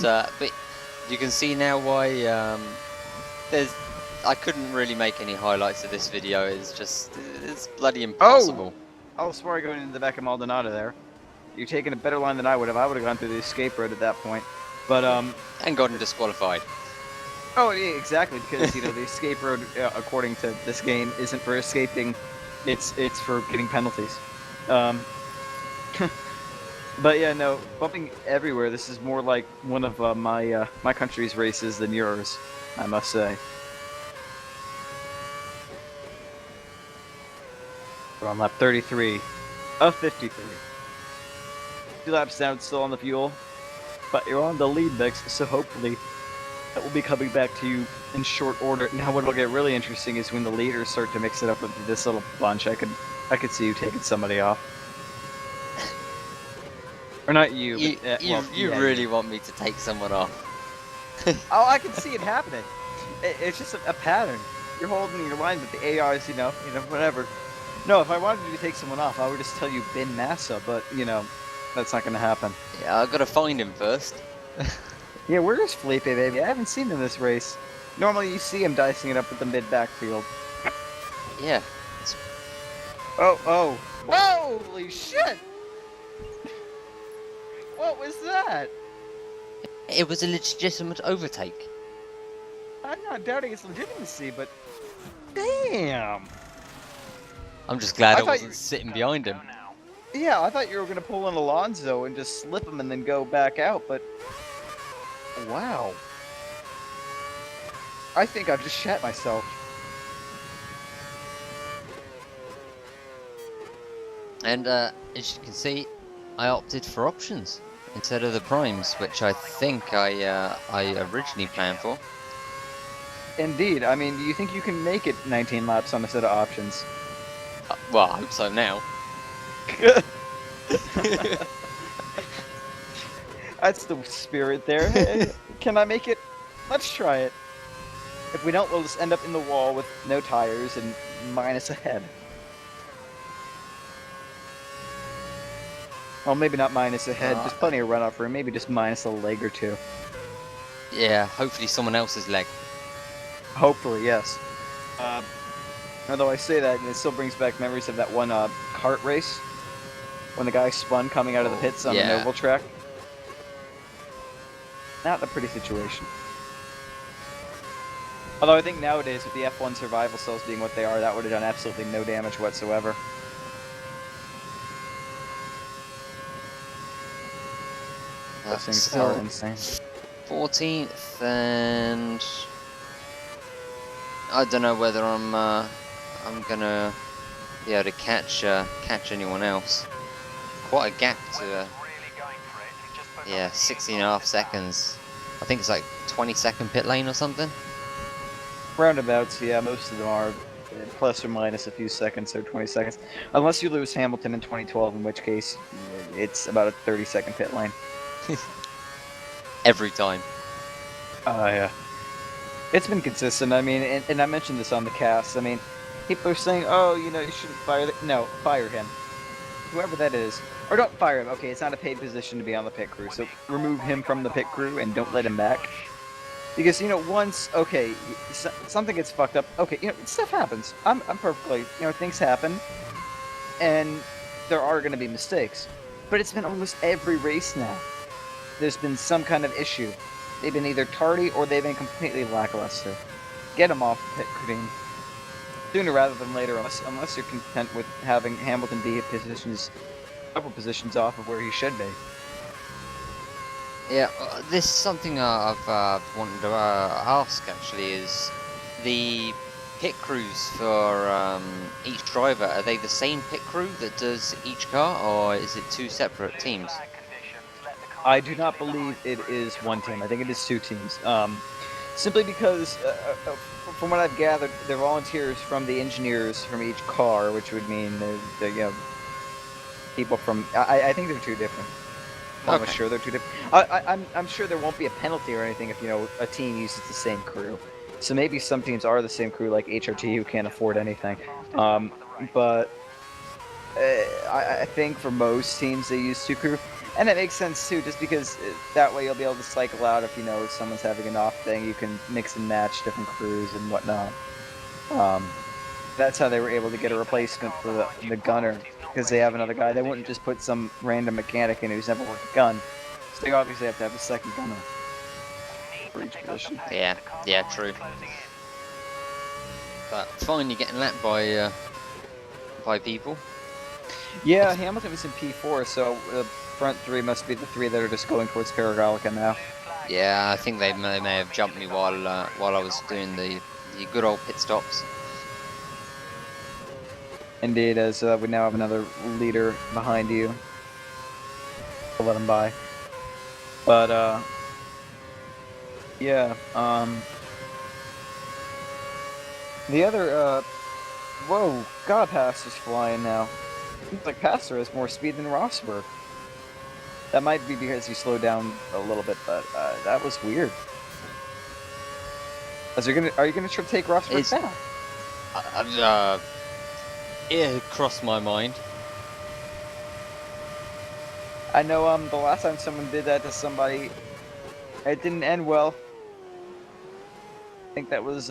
S2: But you can see now why I couldn't really make any highlights of this video. It's bloody impossible.
S1: Oh, sorry, going into the back of Maldonado there. You're taking a better line than I would have. I would have gone through the escape road at that point. But,
S2: And gotten disqualified.
S1: Oh, yeah, exactly, because, you know, the escape road, according to this game, isn't for escaping, it's for getting penalties. But yeah, no, bumping everywhere, this is more like one of my country's races than yours, I must say. We're on lap 33 of 53. 2 laps down, still on the fuel, but you're on the lead next, so hopefully that will be coming back to you in short order. Now what'll get really interesting is when the leaders start to mix it up with this little bunch. I could see you taking somebody off. Or not you, but,
S2: You
S1: yeah,
S2: really want me to take someone off?
S1: Oh, I can see it happening. It's just a pattern. You're holding your line, but the ARs, you know, whatever. No, if I wanted you to take someone off, I would just tell you bin Massa, but, you know, that's not going to happen.
S2: Yeah, I've got to find him first.
S1: Yeah, where is Felipe, baby? I haven't seen him in this race. Normally you see him dicing it up with the mid-backfield.
S2: Yeah.
S1: Oh. Holy shit! What was that?
S2: It was a legitimate overtake.
S1: I'm not doubting its legitimacy, but... Damn!
S2: I'm just glad
S1: I
S2: I
S1: thought
S2: wasn't sitting behind him.
S1: Yeah, I thought you were going to pull in Alonso and just slip him and then go back out, but... Wow. I think I've just shat myself.
S2: And as you can see, I opted for options instead of the primes, which I think I originally planned for.
S1: Indeed. I mean, do you think you can make it 19 laps on a set of options?
S2: Well, I hope so now.
S1: That's the spirit there. Hey, can I make it? Let's try it. If we don't, we'll just end up in the wall with no tires and minus a head. Well, maybe not minus a head, just plenty of runoff room. Maybe just minus a leg or two.
S2: Yeah, hopefully someone else's leg.
S1: Hopefully, yes. Although I say that, and it still brings back memories of that one kart race when the guy spun coming out of the pits on
S2: yeah.
S1: the oval track. Not a pretty situation. Although I think nowadays, with the F1 survival cells being what they are, that would have done absolutely no damage whatsoever. Those things
S2: Still
S1: are insane.
S2: 14th, and I don't know whether I'm gonna be able to catch anyone else. Quite a gap to
S3: Really going for it. He just put
S2: yeah,
S3: up the
S2: 16.5 seconds. I think it's like 20-second pit lane or something.
S1: Roundabouts, yeah, most of them are plus or minus a few seconds, or 20 seconds. Unless you lose Hamilton in 2012, in which case it's about a 30-second pit lane.
S2: Every time.
S1: Yeah. It's been consistent. I mean, and I mentioned this on the cast. I mean, People are saying, oh, you know, you shouldn't fire no, fire him. Whoever that is. Or don't fire him. Okay, it's not a paid position to be on the pit crew, so remove him from the pit crew and don't let him back. Because, you know, once, okay, something gets fucked up, okay, you know, stuff happens. I'm perfectly, you know, things happen, and there are going to be mistakes. But it's been almost every race now. There's been some kind of issue. They've been either tardy or they've been completely lackluster. Get him off the pit crew sooner rather than later, unless you're content with having Hamilton be couple positions off of where he should be.
S2: Yeah, this is something I've wanted to ask actually is the pit crews for each driver, are they the same pit crew that does each car, or is it two separate teams?
S1: I do not believe it is one team. I think it is two teams. Simply because, from what I've gathered, they're volunteers from the engineers from each car, which would mean they're you know, people from. I think they're two different. I'm almost sure they're two different. I'm sure there won't be a penalty or anything if, you know, a team uses the same crew. So maybe some teams are the same crew, like HRT, who can't afford anything. But I think for most teams they use two crew. And that makes sense too, just because that way you'll be able to cycle out if, you know, someone's having an off thing. You can mix and match different crews and whatnot. That's how they were able to get a replacement for the gunner, because they have another guy. They wouldn't just put some random mechanic in who's never worked a gun. So they obviously have to have a second gunner for each position.
S2: Yeah, true. But fine, you're getting lapped by people.
S1: Yeah, Hamilton was in P4, so the front three must be the three that are just going towards Paragolica now.
S2: Yeah, I think they may have jumped me while I was doing the good old pit stops.
S1: Indeed, as we now have another leader behind you. We'll let him by. But, yeah, the other, whoa, God, Pastor's flying now. Seems like Pastor has more speed than Rosberg. That might be because he slowed down a little bit, but that was weird. Are you gonna try to take Rosberg down?
S2: It crossed my mind.
S1: I know the last time someone did that to somebody, it didn't end well. I think that was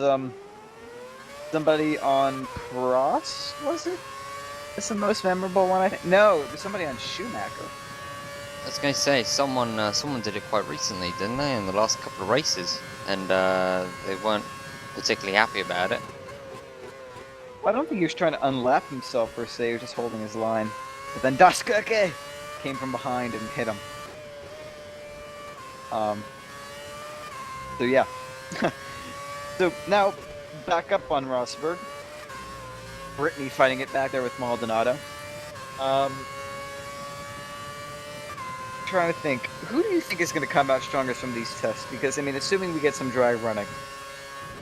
S1: somebody on Prost, was it? That's the most memorable one, I think. No, it was somebody on Schumacher.
S2: I was going to say, someone did it quite recently, didn't they, in the last couple of races, and they weren't particularly happy about it.
S1: Well, I don't think he was trying to unlap himself per se, he was just holding his line. But then Daskake came from behind and hit him. So yeah. So now, back up on Rosberg. Brittany fighting it back there with Maldonado. Trying to think, who do you think is going to come out strongest from these tests? Because, I mean, assuming we get some dry running,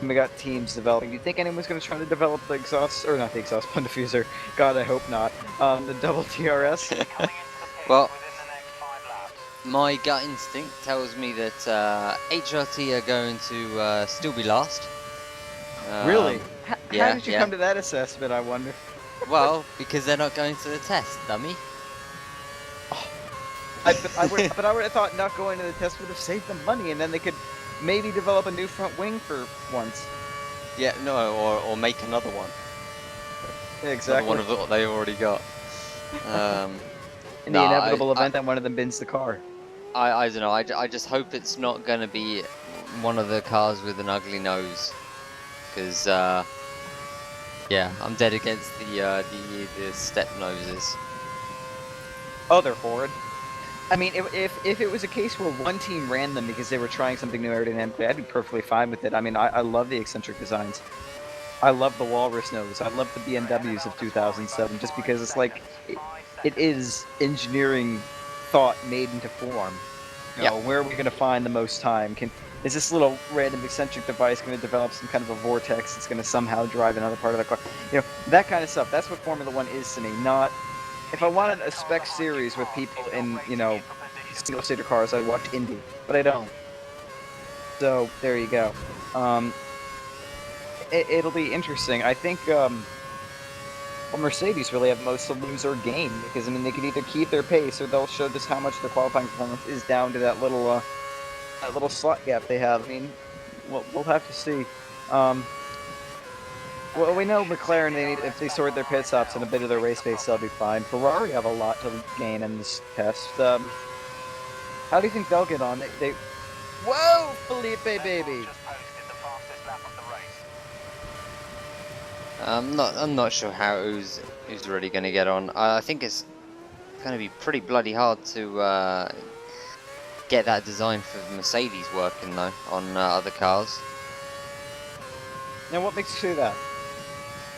S1: and we got teams developing, do you think anyone's going to try to develop the exhaust, or not the exhaust pun diffuser, God, I hope not, the double TRS?
S2: Well, my gut instinct tells me that HRT are going to still be last.
S1: Really? How
S2: yeah,
S1: did you come to that assessment, I wonder?
S2: Well, because they're not going to the test, dummy.
S1: But I would have thought not going to the test would have saved them money, and then they could maybe develop a new front wing for once.
S2: Yeah, no, or make another one.
S1: Exactly.
S2: One of what they already got.
S1: In the inevitable event that one of them bins the car.
S2: I don't know. I just hope it's not going to be one of the cars with an ugly nose, because yeah, I'm dead against the step noses.
S1: Oh, they're horrid. I mean, if it was a case where one team ran them because they were trying something new aerodynamically, I'd be perfectly fine with it. I mean, I love the eccentric designs. I love the walrus nose. I love the BMWs of 2007, just because it's like, it is engineering thought made into form. You know, where are we going to find the most time? Is this little random eccentric device going to develop some kind of a vortex that's going to somehow drive another part of the car? You know, that kind of stuff. That's what Formula One is to me, not... If I wanted a spec series with people in, you know, single-seater cars, I'd watch Indy, but I don't. So, there you go. It'll be interesting. I think, Well, Mercedes really have most to lose or gain because I mean they could either keep their pace or they'll show just how much their qualifying performance is down to that little slot gap they have. I mean, we'll have to see. Um, well, we know McLaren, if they sort their pit stops and a bit of their race pace, they'll be fine. Ferrari have a lot to gain in this test. How do you think they'll get on? Whoa, Felipe, baby!
S3: Just posted the fastest lap of the race.
S2: I'm not sure how who's really going to get on. I think it's going to be pretty bloody hard to get that design for Mercedes working though on other cars.
S1: Now, what makes you say that?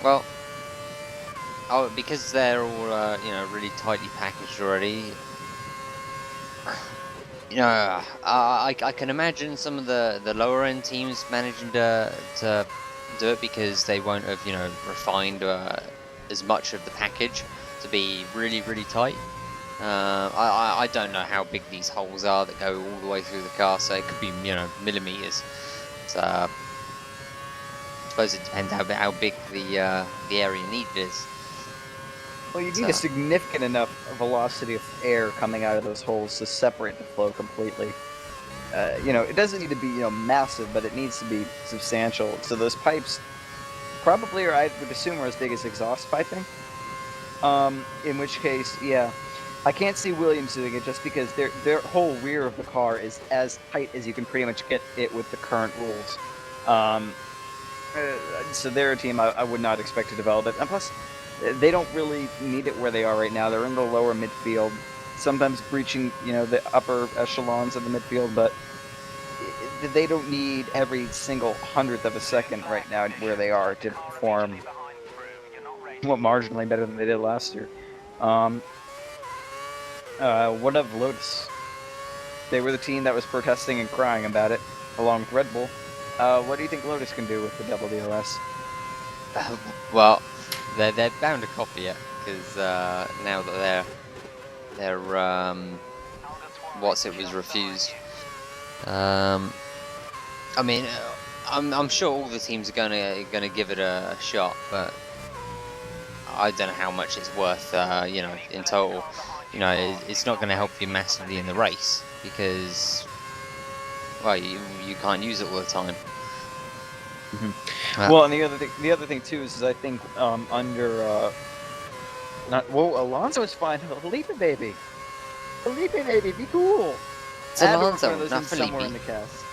S2: Well, because they're all you know, really tightly packaged already. You know, I can imagine some of the lower end teams managing to do it because they won't have, you know, refined as much of the package to be really tight. I don't know how big these holes are that go all the way through the car, so it could be, you know, millimeters. So, I suppose it depends how big the area needed is.
S1: Well, you need a significant enough velocity of air coming out of those holes to separate the flow completely. You know, it doesn't need to be, you know, massive, but it needs to be substantial. So those pipes probably are, I would assume, are as big as exhaust piping. In which case, yeah, I can't see Williams doing it just because their whole rear of the car is as tight as you can pretty much get it with the current rules. So they're a team I would not expect to develop it. And plus, they don't really need it where they are right now. They're in the lower midfield, sometimes breaching, you know, the upper echelons of the midfield, but they don't need every single hundredth of a second right now where they are to perform marginally better than they did last year. What of Lotus? They were the team that was protesting and crying about it, along with Red Bull. What do you think Lotus can do with the double DRS?
S2: Well, they're bound to copy it because now that their was refused. I mean, I'm sure all the teams are gonna give it a shot, but I don't know how much it's worth. You know, in total, you know, it's not going to help you massively in the race because, well, you can't use it all the time.
S1: Mm-hmm. Well, and the other thing too is I think under Alonso is fine. Felipe baby, be cool.
S2: It's Alonso, not
S1: somewhere
S2: Felipe.
S1: in the cast.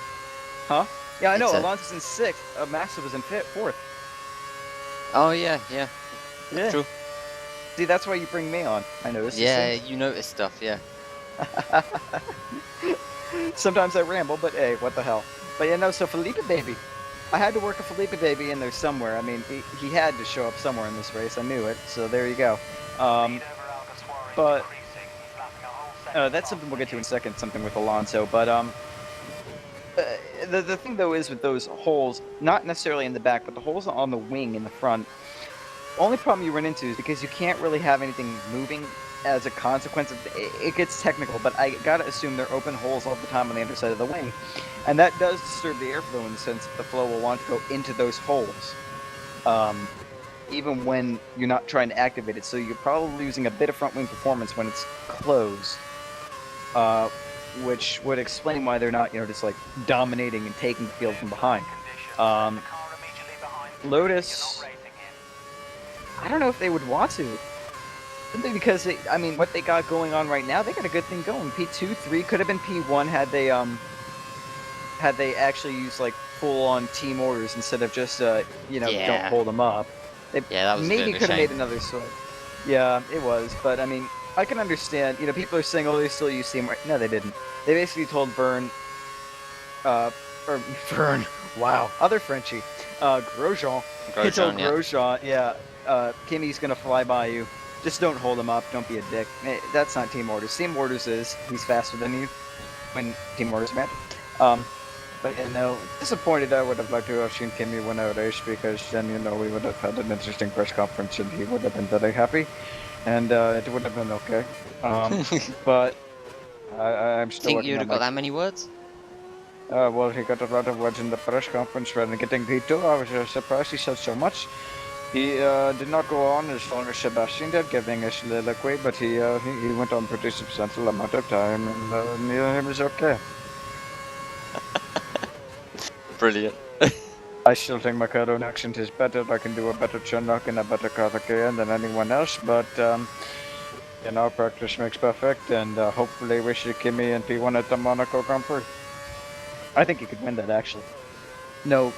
S1: Huh? Yeah, I know.
S2: It's
S1: Alonso's in 6th. Massa was in 4th.
S2: Oh yeah. True.
S1: See, that's why you bring me on. I notice.
S2: Yeah, you notice stuff. Yeah.
S1: Sometimes I ramble, but hey, what the hell? But yeah, no. So Felipe baby, I had to work a Felipe baby in there somewhere. I mean, he had to show up somewhere in this race. I knew it. So there you go. But that's something we'll get to in a second. Something with Alonso, but the thing though is with those holes, not necessarily in the back, but the holes on the wing in the front. Only problem you run into is because you can't really have anything moving as a consequence of it gets technical, but I gotta assume they're open holes all the time on the underside of the wing, and that does disturb the airflow in the sense that the flow will want to go into those holes, even when you're not trying to activate it. So you're probably losing a bit of front wing performance when it's closed, which would explain why they're not, you know, just like dominating and taking the field from behind. Lotus, I don't know if they would want to. Simply because, I mean, what they got going on right now, they got a good thing going. P2, 3 could have been P1 had they actually used like full-on team orders instead of just, you know,
S2: Yeah.
S1: don't hold them up. They
S2: That was a
S1: maybe
S2: bit of a
S1: could have
S2: shame.
S1: made another switch. Yeah, it was, but I mean, I can understand. You know, people are saying, "Oh, they still use team." No, they didn't. They basically told Vern, wow, other Frenchie, Grosjean. He told
S2: Grosjean, yeah.
S1: Grosjean, yeah, Kimmy's gonna fly by you. Just don't hold him up. Don't be a dick. That's not team orders. Team orders is he's faster than you when team orders match. But you know, disappointed. I would have liked to have seen Kimmy win a race because then, you know, we would have had an interesting press conference and he would have been very happy, and it would have been okay. But I'm still.
S2: Think
S1: working
S2: you'd
S1: on
S2: have got that many words?
S1: well, he got a lot of words in the press conference when getting P2. I was surprised he said so much. He did not go on as long as Sebastian did, giving a soliloquy, but he went on pretty substantial amount of time, and yeah, it was okay.
S2: Brilliant.
S1: I still think my current accent is better. I can do a better Chinook and a better Kazakhstan than anyone else, but you know, practice makes perfect, and hopefully we should Kimi and P1 at the Monaco Grand Prix. I think he could win that, actually. No,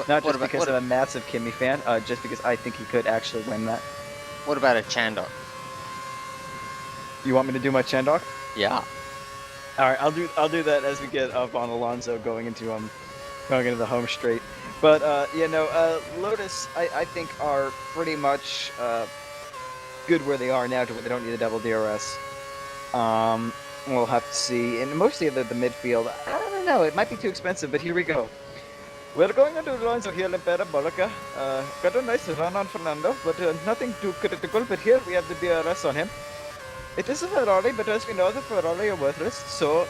S1: not just because I'm a massive Kimi fan, just because I think he could actually win that.
S2: What about a Chandok?
S1: You want me to do my Chandok?
S2: Yeah.
S1: All right, I'll do that as we get up on Alonso going into the home straight. But you know, Lotus I think are pretty much good where they are now, to where they don't need a double DRS. We'll have to see. And mostly the midfield, I don't know. It might be too expensive, but here we go. We're going into Alonso here in Parabolica. Got a nice run on Fernando, but nothing too critical. But here we have the DRS on him. It is a Ferrari, but as we know, the Ferrari are worthless, so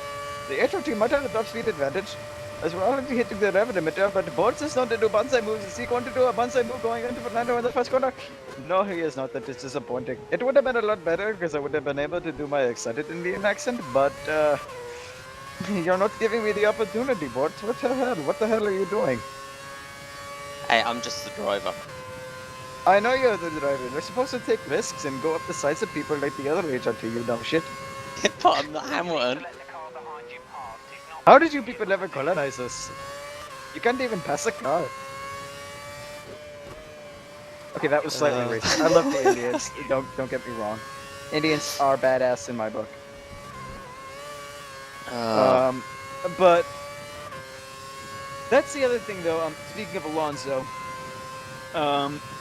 S1: the HRT might have the top speed advantage, as we're already hitting the rev limiter, but Bortz is not to do bonsai moves. Is he going to do a bonsai move going into Fernando in the first corner? No, he is not. That is disappointing. It would have been a lot better, because I would have been able to do my excited Indian accent, but you're not giving me the opportunity, Bortz. What the hell? What the hell are you doing?
S2: Hey, I'm just the driver.
S1: I know you're the driver. You're supposed to take risks and go up the sides of people like the other HRT, you dumb shit.
S2: But I'm not Hamilton.
S3: Let the car behind you pass. He's not
S1: How did you people ever colonize us? You can't even pass a car. Okay, that was slightly racist. I love the Indians. Don't get me wrong. Indians are badass in my book. But that's the other thing, though. Speaking of Alonso,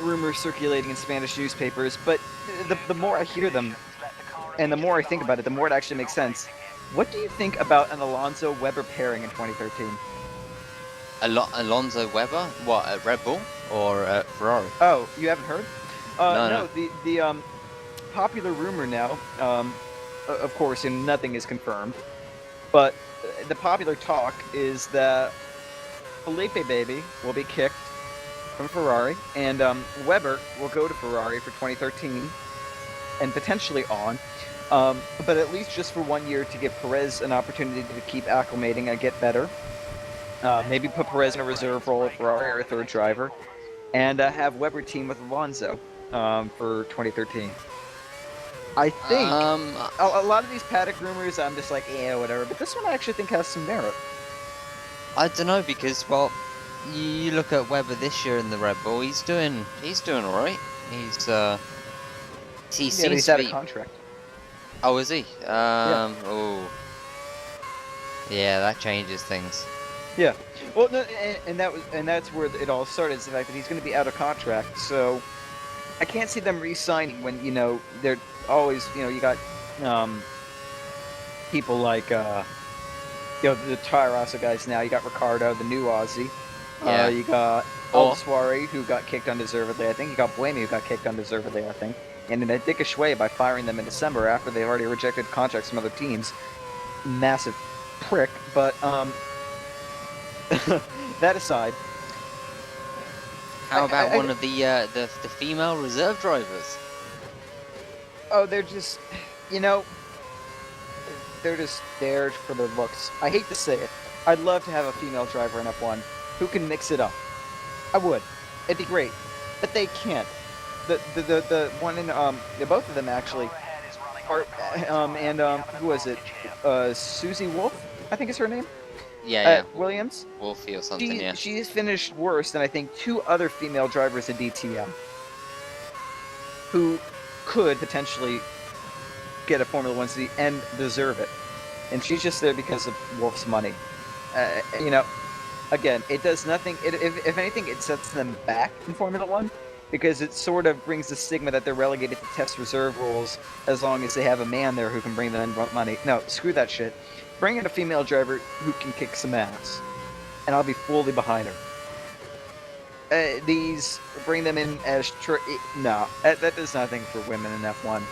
S1: rumors circulating in Spanish newspapers, but the more I hear them, and the more I think about it, the more it actually makes sense. What do you think about an Alonso-Weber pairing in 2013?
S2: Alonso Weber? What, at Red Bull or at Ferrari?
S1: Oh, you haven't heard?
S2: No.
S1: The popular rumor now, of course, and nothing is confirmed, but the popular talk is that Felipe Baby will be kicked from Ferrari, and Weber will go to Ferrari for 2013 and potentially on, but at least just for 1 year to give Perez an opportunity to keep acclimating and get better. Maybe put Perez in a reserve role at Ferrari or a third driver, and have Weber team with Alonso for 2013. I think a lot of these paddock rumors, I'm just like, yeah, whatever. But this one I actually think has some merit.
S2: I don't know, because, well, you look at Weber this year in the Red Bull, he's doing alright. He's
S1: He's out of contract.
S2: Oh, is he?
S1: Yeah.
S2: Oh. Yeah, that changes things.
S1: Yeah. Well, no, and that's where it all started. Is the fact that he's going to be out of contract. So I can't see them re-signing when they're always you got people like the Tyrasso guys now. You got Ricardo, the new Aussie.
S2: Yeah.
S1: You got Olswari, who got kicked undeservedly. I think you got Blamey, who got kicked undeservedly. I think. And in a dickish way by firing them in December after they've already rejected contracts from other teams. Massive prick, but that aside.
S2: How about one of the female reserve drivers?
S1: Oh, they're just, they're just there for their looks. I hate to say it. I'd love to have a female driver in F1 who can mix it up. I would. It'd be great. But they can't. The one in both of them actually are who was it? Susie Wolf, I think is her name.
S2: Yeah.
S1: Williams.
S2: Wolfie or something. Yeah.
S1: She's finished worse than I think 2 other female drivers at DTM, who could potentially get a Formula 1 seat and deserve it. And she's just there because of Wolf's money. Again, it does nothing. If anything, it sets them back in Formula 1. Because it sort of brings the stigma that they're relegated to test reserve rules as long as they have a man there who can bring them in money. No, screw that shit. Bring in a female driver who can kick some ass, and I'll be fully behind her. These bring them in as no, that does nothing for women in F1.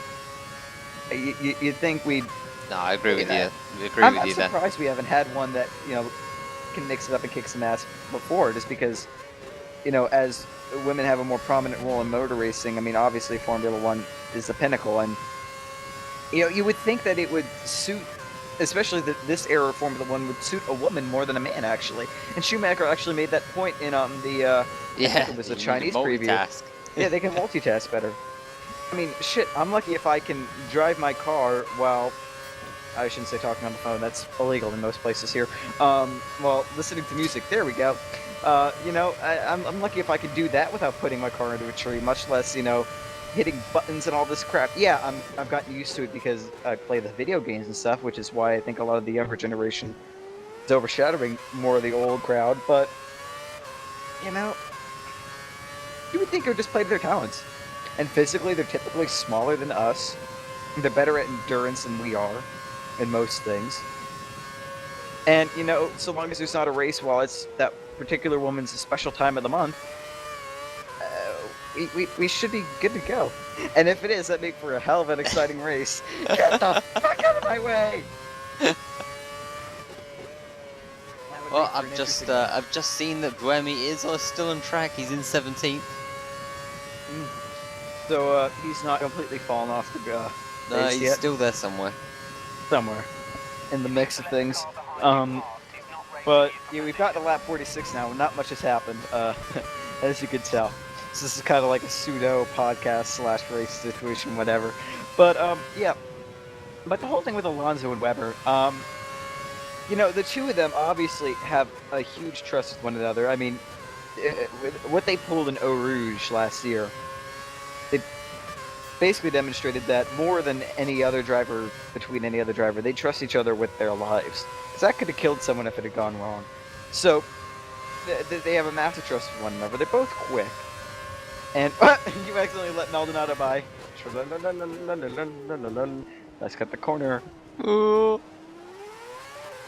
S1: You'd think we'd.
S2: No, I agree with you.
S1: I'm surprised we haven't had one that can mix it up and kick some ass before, just because. as women have a more prominent role in motor racing, I mean, obviously Formula One is the pinnacle, and you would think that it would suit, especially this era of Formula One would suit a woman more than a man, actually. And Schumacher actually made that point in I think it was a Chinese preview.
S2: Multitask.
S1: Yeah, they can multitask better. I mean, shit, I'm lucky if I can drive my car while, I shouldn't say talking on the phone, that's illegal in most places here, while listening to music. There we go. I'm lucky if I could do that without putting my car into a tree, much less, hitting buttons and all this crap. Yeah, I've gotten used to it because I play the video games and stuff, which is why I think a lot of the younger generation is overshadowing more of the old crowd, but, you would think it would just play to their talents. And physically, they're typically smaller than us. They're better at endurance than we are in most things. And, so long as there's not a race while it's that particular woman's special time of the month, we should be good to go. And if it is, that'd make for a hell of an exciting race. Get the fuck out of my way!
S2: Well, I've just seen that Buemi is still on track. He's in 17th.
S1: So he's not completely fallen off the
S2: No,
S1: race
S2: he's
S1: yet.
S2: still there somewhere.
S1: Somewhere in the mix of things. But yeah, we've got to lap 46 now. Not much has happened, as you could tell. So this is kind of like a pseudo podcast / race situation, whatever. But yeah. But the whole thing with Alonso and Webber, the two of them obviously have a huge trust with one another. I mean, what they pulled in Eau Rouge last year, it basically demonstrated that more than any other driver, between any other driver, they trust each other with their lives. Because that could have killed someone if it had gone wrong. So, they have a massive trust with one another. They're both quick. And you accidentally let Maldonado by. Let's cut the corner.
S2: Ooh.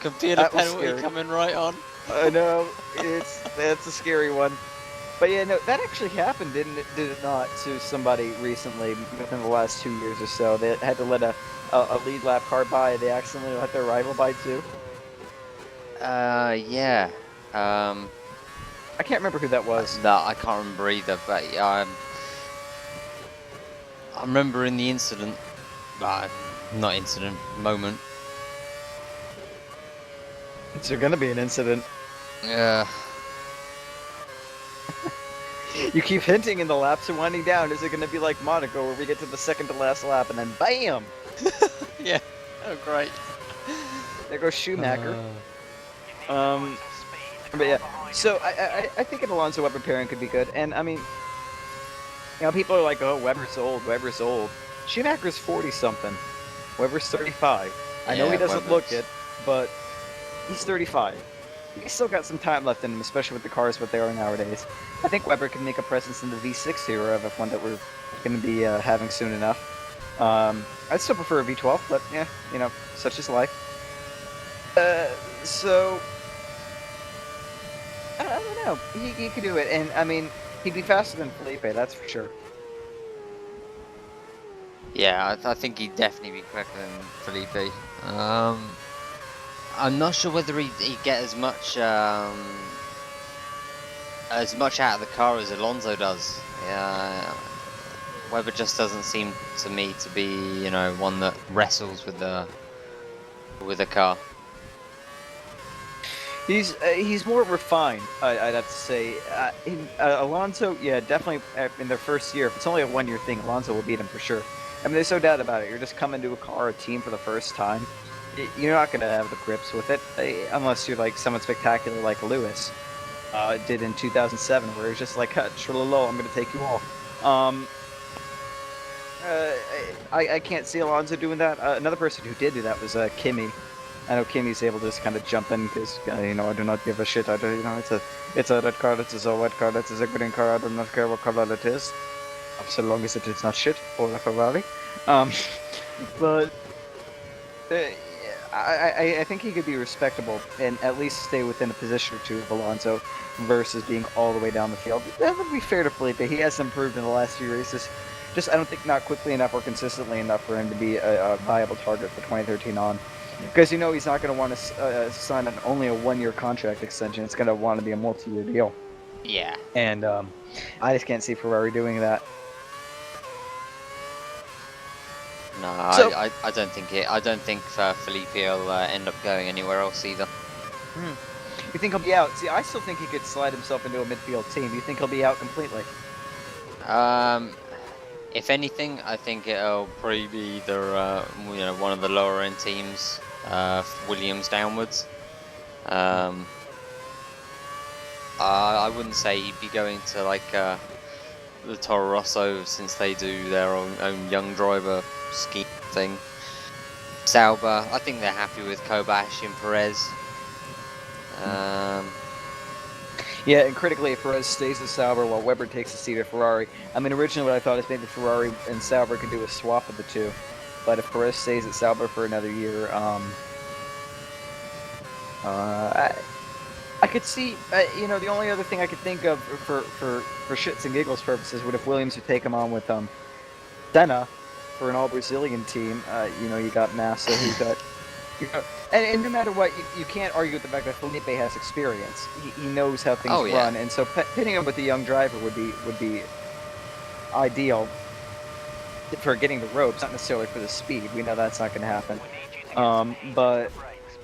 S2: Computer
S1: That was
S2: penalty
S1: scary.
S2: coming right on.
S1: I know, that's a scary one. But yeah, no, that actually happened, did it not, to somebody recently within the last 2 years or so. They had to let a lead lap car by. They accidentally let their rival by too.
S2: Yeah.
S1: I can't remember who that was.
S2: No, I can't remember either, but I remember in the incident, not incident, moment.
S1: Is there gonna be an incident?
S2: Yeah.
S1: You keep hinting and the laps are winding down. Is it gonna be like Monaco where we get to the second to last lap and then BAM!
S2: Yeah. Oh, great.
S1: There goes Schumacher. But yeah, so I think an Alonso Webber pairing could be good. And I mean, people are like, oh, Webber's old. Schumacher's 40-something. Webber's 35. I know he doesn't look it, but he's 35. He's still got some time left in him, especially with the cars what they are nowadays. I think Webber can make a presence in the V6 era of one that we're going to be having soon enough. I'd still prefer a V12, but yeah, such is life. So I don't know. He could do it, and I mean, he'd be faster than Felipe, that's for sure.
S2: Yeah, I think he'd definitely be quicker than Felipe. I'm not sure whether he'd get as much out of the car as Alonso does. Webber just doesn't seem to me to be, one that wrestles with the car.
S1: He's more refined, I'd have to say. Alonso, yeah, definitely in their first year. If it's only a 1-year thing, Alonso will beat him for sure. I mean, there's no doubt about it. You're just coming to a car, a team for the first time. You're not going to have the grips with it, unless you're like someone spectacular like Lewis did in 2007, where it's just like, trulolo, I'm going to take you all. I can't see Alonso doing that. Another person who did do that was Kimi. I know Kimi's able to just kind of jump in because, I do not give a shit. It's a red card, it's a white card, it's a green card. I do not care what color it is, so long as it is not shit or a Ferrari. But I think he could be respectable and at least stay within a position or two of Alonso versus being all the way down the field. That would be fair to Felipe. He has improved in the last few races. Just, I don't think not quickly enough or consistently enough for him to be a viable target for 2013 on. Because he's not going to want to sign only a 1-year contract extension. It's going to want to be a multi-year deal.
S2: Yeah.
S1: And I just can't see Ferrari doing that.
S2: No,
S1: So-
S2: I don't think it. I don't think Felipe will end up going anywhere else either.
S1: You think he'll be out? See, I still think he could slide himself into a midfield team. You think he'll be out completely?
S2: If anything, I think it'll probably be either one of the lower end teams, Williams downwards. I wouldn't say he'd be going to like the Toro Rosso, since they do their own young driver scheme thing. Sauber, I think they're happy with Kobayashi and Perez.
S1: Yeah, and critically, if Perez stays at Sauber while Webber takes a seat at Ferrari. I mean, originally what I thought is maybe Ferrari and Sauber could do a swap of the two. But if Perez stays at Sauber for another year, I could see, the only other thing I could think of for shits and giggles purposes would if Williams would take him on with Senna for an all-Brazilian team. You got Massa, who got... And no matter what, you can't argue with the fact that Felipe has experience. He knows how things run, and so pitting him with a young driver would be ideal for getting the ropes, not necessarily for the speed. We know that's not going to happen. But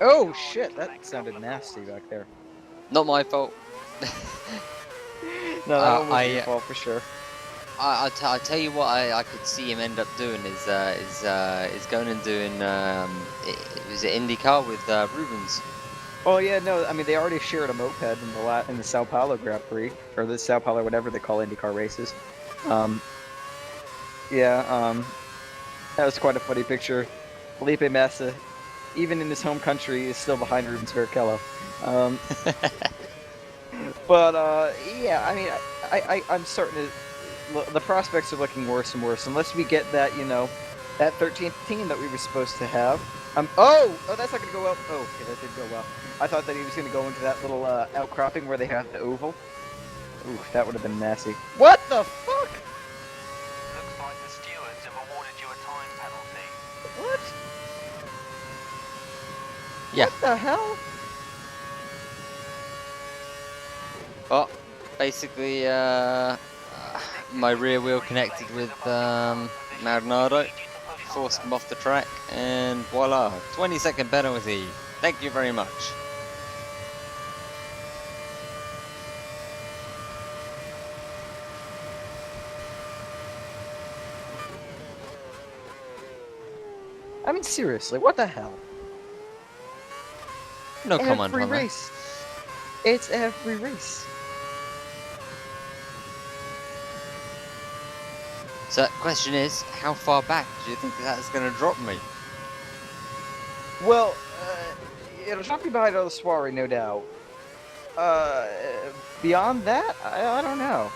S1: oh shit, that sounded nasty back there.
S2: Not my fault.
S1: No, that one was your fault for sure.
S2: I tell you what, I could see him end up doing is going and doing was it IndyCar with Rubens.
S1: Oh yeah, no, I mean they already shared a moped in the Sao Paulo Grand Prix, or the Sao Paulo, whatever they call IndyCar races. That was quite a funny picture. Felipe Massa, even in his home country, is still behind Rubens Barrichello. But yeah, I mean, I'm starting to. The prospects are looking worse and worse unless we get that, that 13th team that we were supposed to have. Oh, that's not gonna go well. Oh, okay, that did go well. I thought that he was gonna go into that little outcropping where they have the oval. Ooh, that would have been nasty. What the fuck?
S3: Looks like the stewards have awarded you a time penalty.
S1: What?
S2: Yeah.
S1: What the hell?
S2: Well, basically, my rear wheel connected with Maldonado, forced him off the track, and voila, 20-second penalty. Thank you very much.
S1: I mean, seriously, what the hell?
S2: No comment
S1: Every
S2: on that.
S1: race. It's every race.
S2: So, question is, how far back do you think that's going to drop me?
S1: Well, it'll drop you behind the Soiree, no doubt. Beyond that, I don't know.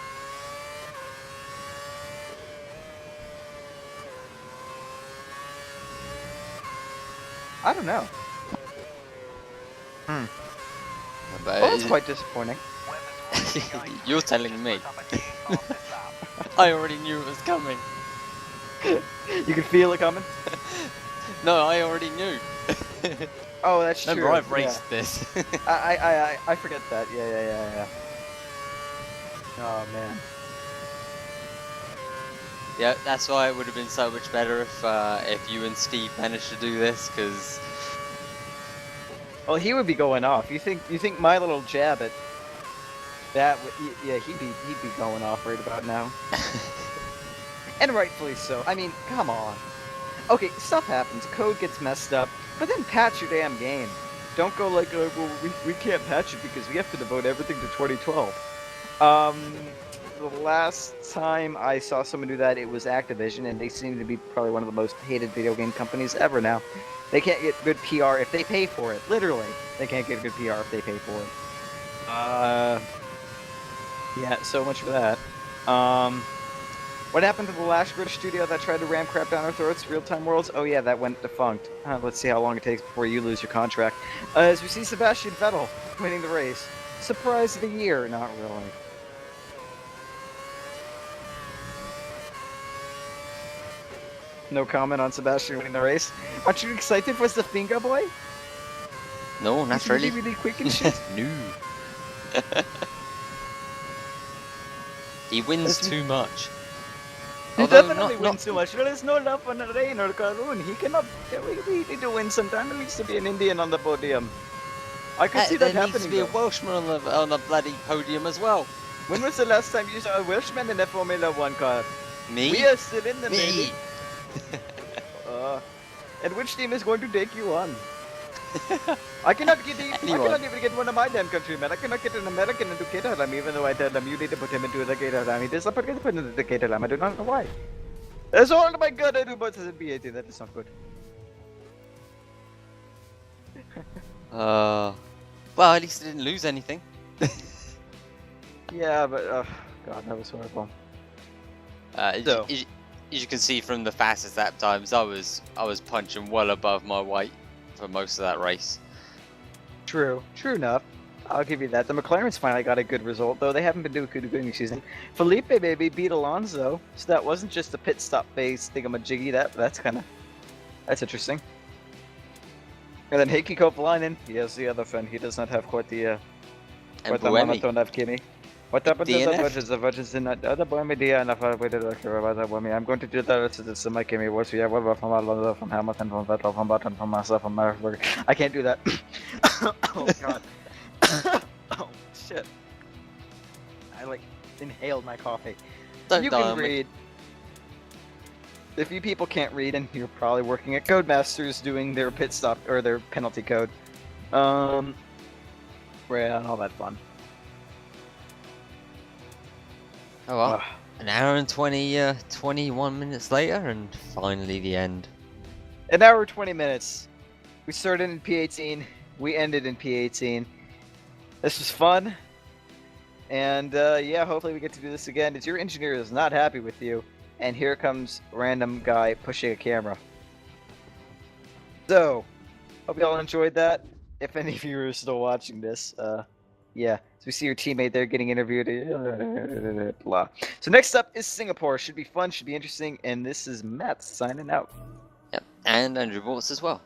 S1: I don't know.
S2: But
S1: Well, that's quite disappointing.
S2: you're telling me. I already knew it was coming.
S1: You can feel it coming?
S2: No, I already knew.
S1: Oh, that's true.
S2: Remember, I've raced this.
S1: I forget that. Yeah. Oh, man.
S2: Yeah, that's why it would have been so much better if you and Steve managed to do this, because...
S1: Well, he would be going off. You think my little jab at that? Yeah, he'd be going off right about now. And rightfully so. I mean, come on. Okay, stuff happens. Code gets messed up, but then patch your damn game. Don't go like, well, we can't patch it because we have to devote everything to 2012. The last time I saw someone do that, it was Activision, and they seem to be probably one of the most hated video game companies ever now. They can't get good PR if they pay for it. Literally, they can't get good PR if they pay for it. Yeah, so much for that. What happened to the last British studio that tried to ram crap down our throats, Real-Time Worlds? Oh yeah, that went defunct. Let's see how long it takes before you lose your contract. As we see Sebastian Vettel winning the race. Surprise of the year, not really. No comment on Sebastian winning the race. Aren't you excited for the finger boy?
S2: No, not
S1: He's
S2: really.
S1: really quick and shit.
S2: No. He wins
S1: Does he?
S2: too much.
S1: He
S2: Although
S1: definitely
S2: not
S1: wins too much. There is no love for Rain or Karun. He cannot. We need to win sometime. There needs to be an Indian on the podium. I could see that
S2: there needs to
S1: happening.
S2: be a
S1: Though.
S2: Welshman on the bloody podium as well.
S1: When was the last time you saw a Welshman in a Formula One car?
S2: Me?
S1: We are still in the
S2: Me.
S1: baby. And which team is going to take you on? I cannot even get one of my damn countrymen. I cannot get an American into Caterham, even though I tell them you need to put him into the Caterham. He does not put him into the Caterham. I do not know why. That's all my god I do but as a B18. That is not good.
S2: Well, at least I didn't lose anything.
S1: Yeah, but god, that was horrible.
S2: As you can see from the fastest lap times, I was punching well above my weight for most of that race.
S1: True enough. I'll give you that. The McLarens finally got a good result, though they haven't been doing good this season. Felipe baby beat Alonso, so that wasn't just a pit stop phase thingamajiggy. That's interesting. And then Heikki Kovalainen, he has the other friend. He does not have quite the monotone of Kimi. What happened to the Virgins? The Virgins did not. The Bohemi DNF. I'm going to do that. It's my Kimi was. Yeah, whatever from Alonso, from Hamilton, from Vettel, from Button, from Massa, from Marsberg. I can't do that. Oh god. Oh shit. I inhaled my coffee.
S2: Don't
S1: you
S2: die
S1: can
S2: on me.
S1: read. If you people can't read, and you're probably working at Codemasters doing their pit stop or their penalty code, yeah, and all that fun.
S2: Oh well, an hour and 21 minutes later, and finally the end.
S1: An hour 20 minutes. We started in P18. We ended in P18. This was fun. And yeah, hopefully we get to do this again. As your engineer is not happy with you, and here comes random guy pushing a camera. So, hope you all enjoyed that. If any of you are still watching this, yeah. So we see your teammate there getting interviewed. Blah. So next up is Singapore. Should be fun, should be interesting. And this is Matt signing out.
S2: Yep, and Andrew Bortz as well.